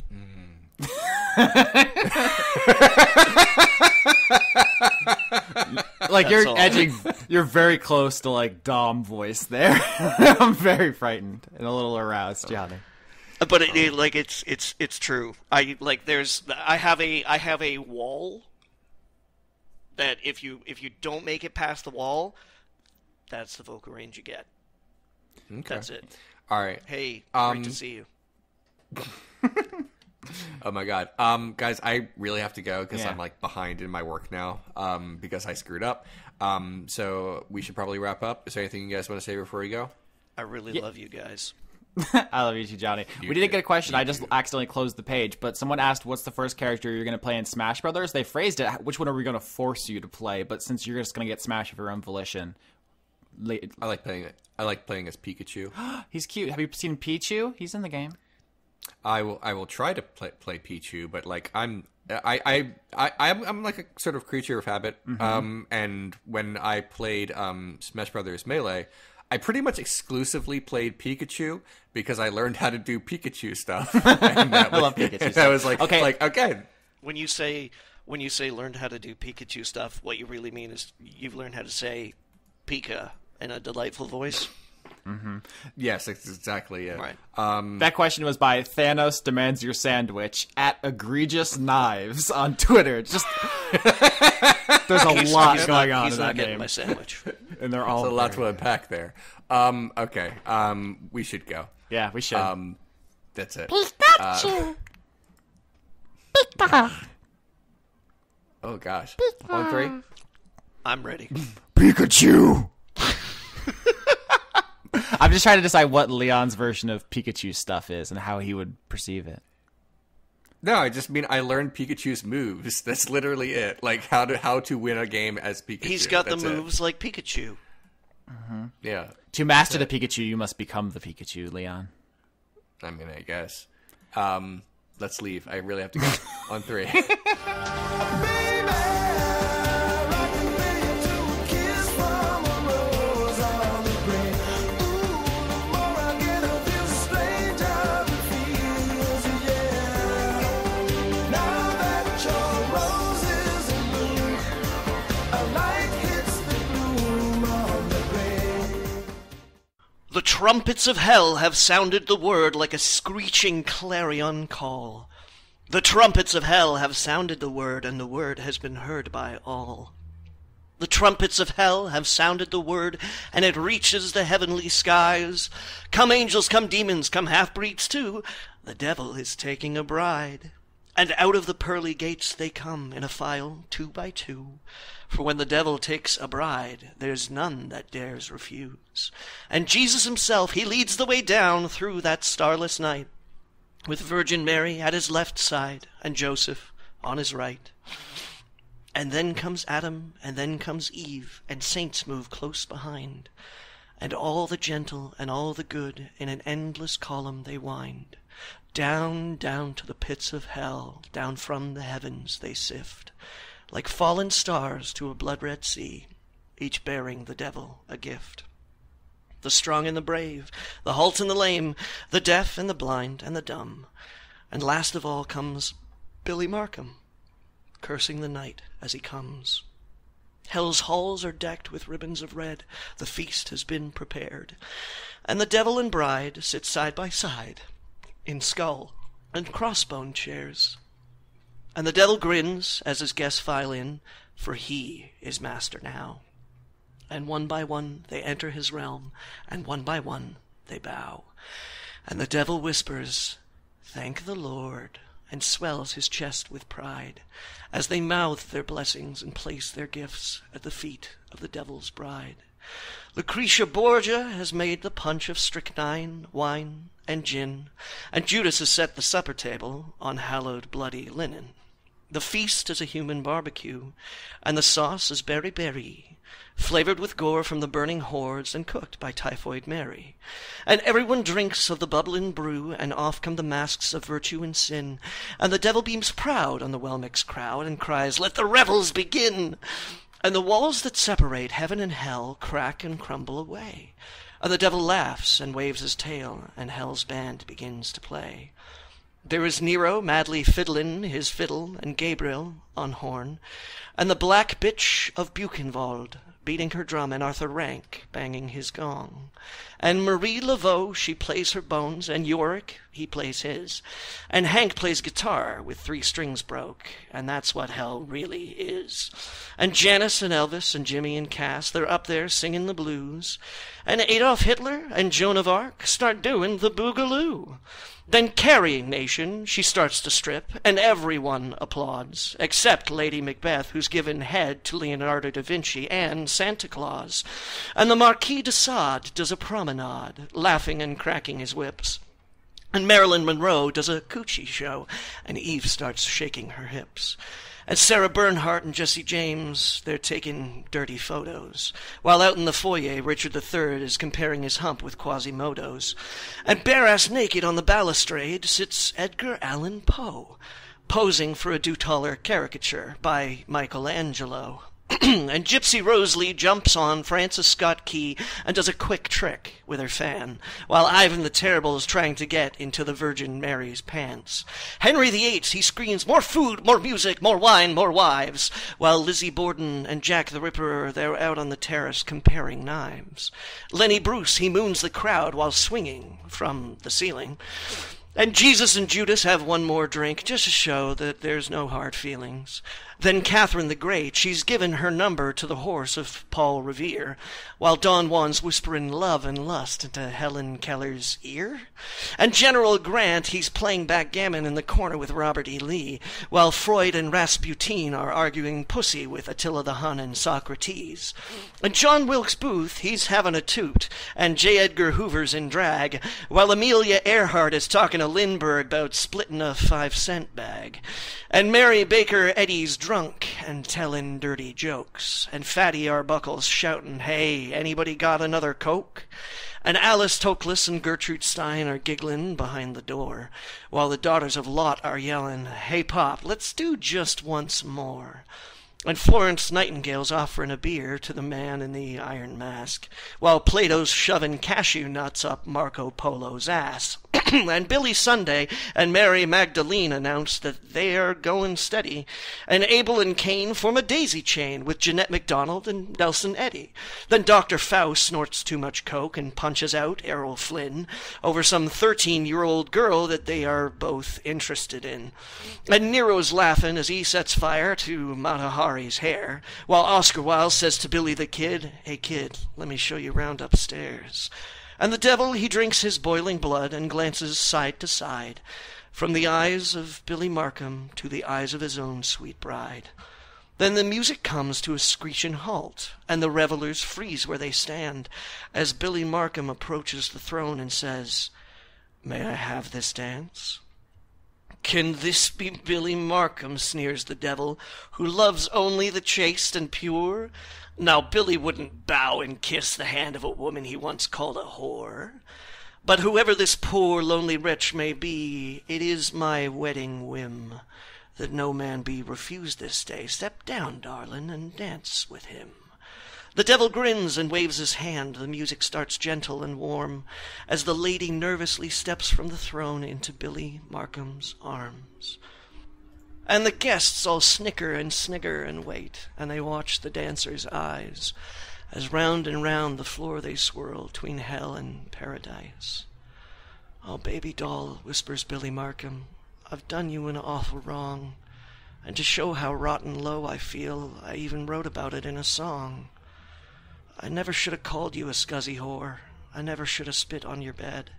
Like you're edging, you're very close to like Dom voice there. I'm very frightened and a little aroused, Johnny. But it's true. I have a wall that if you don't make it past the wall, that's the vocal range you get. Okay. That's it. All right. Hey, great to see you. Oh my god. Guys, I really have to go because I'm like behind in my work now. Because I screwed up. So we should probably wrap up. Is there anything you guys want to say before we go? I really love you guys. I love you too, Johnny. We didn't get a question. I just accidentally closed the page. But someone asked, what's the first character you're going to play in Smash Brothers? They phrased it, which one are we going to force you to play? But since you're just going to get Smash of your own volition. I like playing it. I like playing as Pikachu. He's cute. Have you seen Pichu? He's in the game. I will try to play Pichu, but like I'm like a sort of creature of habit. And when I played Smash Brothers Melee, I pretty much exclusively played Pikachu because I learned how to do Pikachu stuff. I love Pikachu stuff. I was like, okay. When you say learned how to do Pikachu stuff, what you really mean is you've learned how to say Pika in a delightful voice. Mm-hmm. Yes, that's exactly it. Right. That question was by Thanos Demands Your Sandwich at Egregious Knives on Twitter. Just there's a lot going on in that getting name. My sandwich, and they're all a lot to unpack there. Okay. We should go. Yeah, we should. That's it. Pikachu. Pika. Oh gosh. 1, 3. I'm ready. Pikachu. I'm just trying to decide what Leon's version of Pikachu stuff is and how he would perceive it. No, I just mean I learned Pikachu's moves. That's literally it. Like how to win a game as Pikachu. He's got the moves like Pikachu. Mm-hmm. Yeah. To master the Pikachu, you must become the Pikachu, Leon. I mean, I guess. Let's leave. I really have to go. On 3. The trumpets of hell have sounded the word like a screeching clarion call. The trumpets of hell have sounded the word, and the word has been heard by all. The trumpets of hell have sounded the word, and it reaches the heavenly skies. Come angels, come demons, come half-breeds too. The devil is taking a bride. And out of the pearly gates they come in a file, 2 by 2. For when the devil takes a bride, there's none that dares refuse. And Jesus himself, he leads the way down through that starless night, with Virgin Mary at his left side, and Joseph on his right. And then comes Adam, and then comes Eve, and saints move close behind. And all the gentle and all the good in an endless column they wind. Down, down to the pits of hell, down from the heavens they sift, like fallen stars to a blood-red sea, each bearing the devil a gift. The strong and the brave, the halt and the lame, the deaf and the blind and the dumb. And last of all comes Billy Marcum, cursing the night as he comes. Hell's halls are decked with ribbons of red, the feast has been prepared, and the devil and bride sit side by side in skull and crossbone chairs. And the devil grins as his guests file in, for he is master now. And one by one they enter his realm, and one by one they bow. And the devil whispers, "Thank the Lord," and swells his chest with pride, as they mouth their blessings and place their gifts at the feet of the devil's bride. Lucretia Borgia has made the punch of strychnine, wine, and gin, and Judas has set the supper table on hallowed bloody linen. The feast is a human barbecue, and the sauce is berry-berry, flavored with gore from the burning hordes and cooked by Typhoid Mary. And everyone drinks of the bubbling brew, and off come the masks of virtue and sin, and the devil beams proud on the well-mixed crowd and cries, "Let the revels begin!" And the walls that separate heaven and hell crack and crumble away, and the devil laughs and waves his tail, and hell's band begins to play. There is Nero madly fiddling his fiddle, and Gabriel on horn, and the black bitch of Buchenwald beating her drum, and Arthur Rank banging his gong. And Marie Laveau, she plays her bones, and Yorick, he plays his. And Hank plays guitar with 3 strings broke, and that's what hell really is. And Janice and Elvis and Jimmy and Cass, they're up there singing the blues. And Adolf Hitler and Joan of Arc start doing the boogaloo. Then Carrie Nation, she starts to strip, and everyone applauds, except Lady Macbeth, who's given head to Leonardo da Vinci and Santa Claus. And the Marquis de Sade does a promenade, laughing and cracking his whips. And Marilyn Monroe does a coochie show, and Eve starts shaking her hips. And Sarah Bernhardt and Jesse James, they're taking dirty photos, while out in the foyer, Richard III is comparing his hump with Quasimodo's. And bare-ass naked on the balustrade sits Edgar Allan Poe, posing for a Dutaller caricature by Michelangelo. And Gypsy Rose Lee jumps on Francis Scott Key and does a quick trick with her fan, while Ivan the Terrible is trying to get into the Virgin Mary's pants. Henry VIII, he screams, "More food, more music, more wine, more wives," while Lizzie Borden and Jack the Ripper, they're out on the terrace comparing knives. Lenny Bruce, he moons the crowd while swinging from the ceiling. And Jesus and Judas have one more drink, just to show that there's no hard feelings. Then Catherine the Great, she's given her number to the horse of Paul Revere, while Don Juan's whispering love and lust into Helen Keller's ear. And General Grant, he's playing backgammon in the corner with Robert E. Lee, while Freud and Rasputin are arguing pussy with Attila the Hun and Socrates. And John Wilkes Booth, he's having a toot, and J. Edgar Hoover's in drag, while Amelia Earhart is talking to Lindbergh about splitting a 5-cent bag. And Mary Baker Eddy's drunk and telling dirty jokes, and Fatty Arbuckle's shouting, "Hey, anybody got another Coke?" And Alice Toklas and Gertrude Stein are giggling behind the door, while the daughters of Lot are yelling, "Hey, Pop, let's do just once more." And Florence Nightingale's offering a beer to the man in the iron mask, while Plato's shoving cashew nuts up Marco Polo's ass. And Billy Sunday and Mary Magdalene announce that they are going steady, and Abel and Cain form a daisy chain with Jeanette MacDonald and Nelson Eddy. Then Dr. Faust snorts too much coke and punches out Errol Flynn over some 13-year-old girl that they are both interested in. And Nero's laughing as he sets fire to Mata Hari's hair, while Oscar Wilde says to Billy the Kid, "Hey kid, let me show you round upstairs." And the devil, he drinks his boiling blood and glances side to side, from the eyes of Billy Marcum to the eyes of his own sweet bride. Then the music comes to a screeching halt, and the revelers freeze where they stand, as Billy Marcum approaches the throne and says, "May I have this dance?" Can this be Billy Marcum, sneers the devil, who loves only the chaste and pure? Now Billy wouldn't bow and kiss the hand of a woman he once called a whore. But whoever this poor lonely wretch may be, it is my wedding whim that no man be refused this day. Step down, darling, and dance with him. The devil grins and waves his hand. The music starts gentle and warm as the lady nervously steps from the throne into Billy Marcum's arms. And the guests all snicker and snigger and wait, and they watch the dancer's eyes as round and round the floor they swirl tween hell and paradise. Oh, baby doll, whispers Billy Marcum, I've done you an awful wrong, and to show how rotten low I feel, I even wrote about it in a song. I never should have called you a scuzzy whore. I never should have spit on your bed.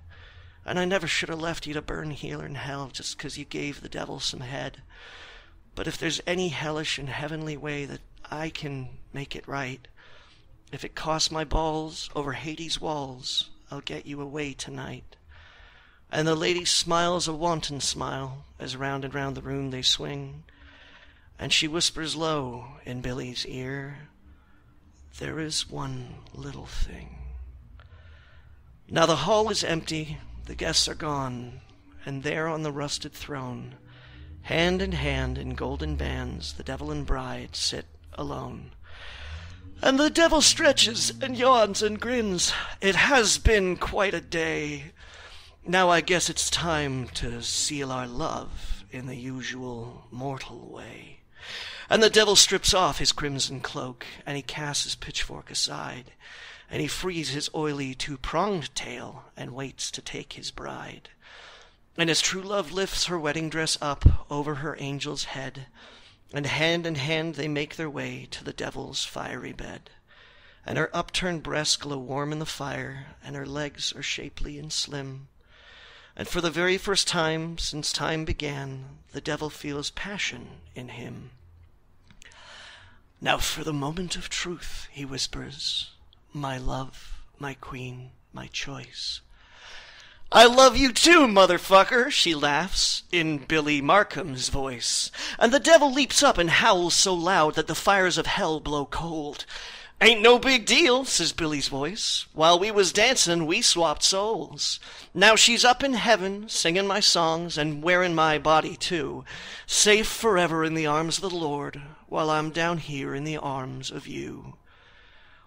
And I never should have left you to burn here in hell just 'cause you gave the devil some head. But if there's any hellish and heavenly way that I can make it right, if it costs my balls over Hades' walls, I'll get you away tonight. And the lady smiles a wanton smile as round and round the room they swing, and she whispers low in Billy's ear, there is one little thing. Now the hall is empty, the guests are gone, and there on the rusted throne, hand in hand in golden bands, the devil and bride sit alone. And the devil stretches and yawns and grins. It has been quite a day. Now I guess it's time to seal our love in the usual mortal way. And the devil strips off his crimson cloak, and he casts his pitchfork aside, and he frees his oily two-pronged tail, and waits to take his bride. And his true love lifts her wedding dress up over her angel's head, and hand in hand they make their way to the devil's fiery bed. And her upturned breasts glow warm in the fire, and her legs are shapely and slim. And for the very first time since time began, the devil feels passion in him. Now for the moment of truth, he whispers, my love, my queen, my choice. I love you too, motherfucker, she laughs, in Billy Marcum's voice. And the devil leaps up and howls so loud that the fires of hell blow cold. Ain't no big deal, says Billy's voice. While we was dancing, we swapped souls. Now she's up in heaven, singing my songs and wearing my body too, safe forever in the arms of the Lord, while I'm down here in the arms of you.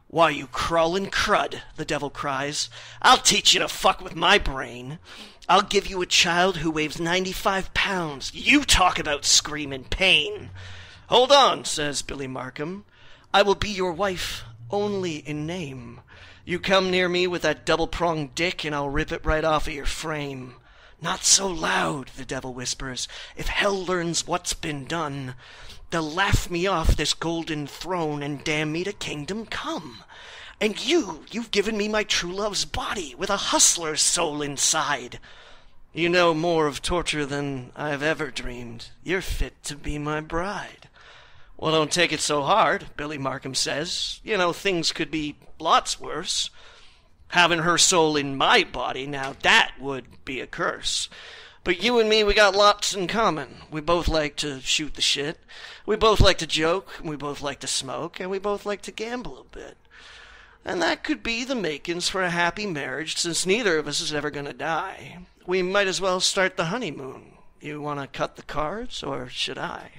Why, you crawling crud, the devil cries, I'll teach you to fuck with my brain. I'll give you a child who weighs 95 pounds. You talk about screaming pain. Hold on, says Billy Marcum. I will be your wife only in name. You come near me with that double-pronged dick and I'll rip it right off of your frame. Not so loud, the devil whispers. If hell learns what's been done, they'll laugh me off this golden throne and damn me to kingdom come. And you've given me my true love's body with a hustler's soul inside. You know more of torture than I've ever dreamed. You're fit to be my bride. Well, don't take it so hard, Billy Marcum says. You know, things could be lots worse. Having her soul in my body, now that would be a curse. But you and me, we got lots in common. We both like to shoot the shit. We both like to joke. We both like to smoke. And we both like to gamble a bit. And that could be the makings for a happy marriage, since neither of us is ever going to die. We might as well start the honeymoon. You want to cut the cards, or should I?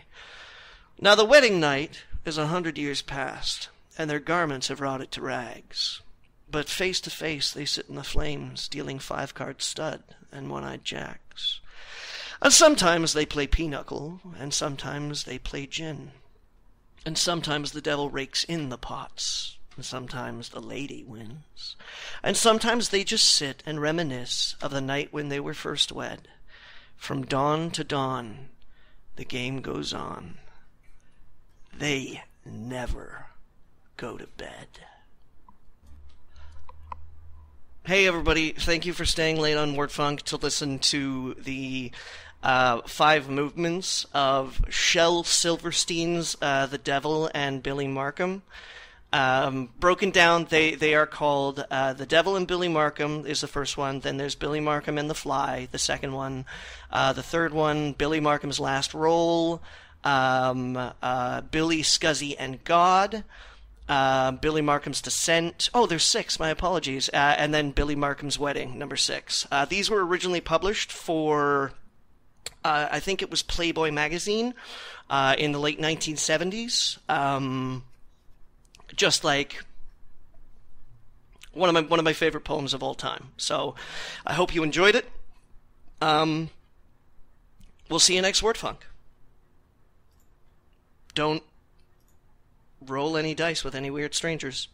Now the wedding night is 100 years past, and their garments have rotted to rags. But face to face they sit in the flames, dealing 5-card stud and one-eyed jacks. And sometimes they play pinochle, and sometimes they play gin. And sometimes the devil rakes in the pots, and sometimes the lady wins. And sometimes they just sit and reminisce of the night when they were first wed. From dawn to dawn, the game goes on. They never go to bed. Hey everybody, thank you for staying late on Wordfunk to listen to the 5 movements of Shel Silverstein's The Devil and Billy Marcum. Broken down, they are called The Devil and Billy Marcum is the first one. Then there's Billy Marcum and the Fly, the second one. The third one, Billy Marcum's Last Roll. Billy, Scuzzy, and God. Billy Marcum's Descent. Oh, there's 6. My apologies. And then Billy Marcum's Wedding, number 6. These were originally published for, I think it was Playboy magazine, in the late 1970s. Just like one of my favorite poems of all time. So I hope you enjoyed it. We'll see you next WordFunk. Don't roll any dice with any weird strangers.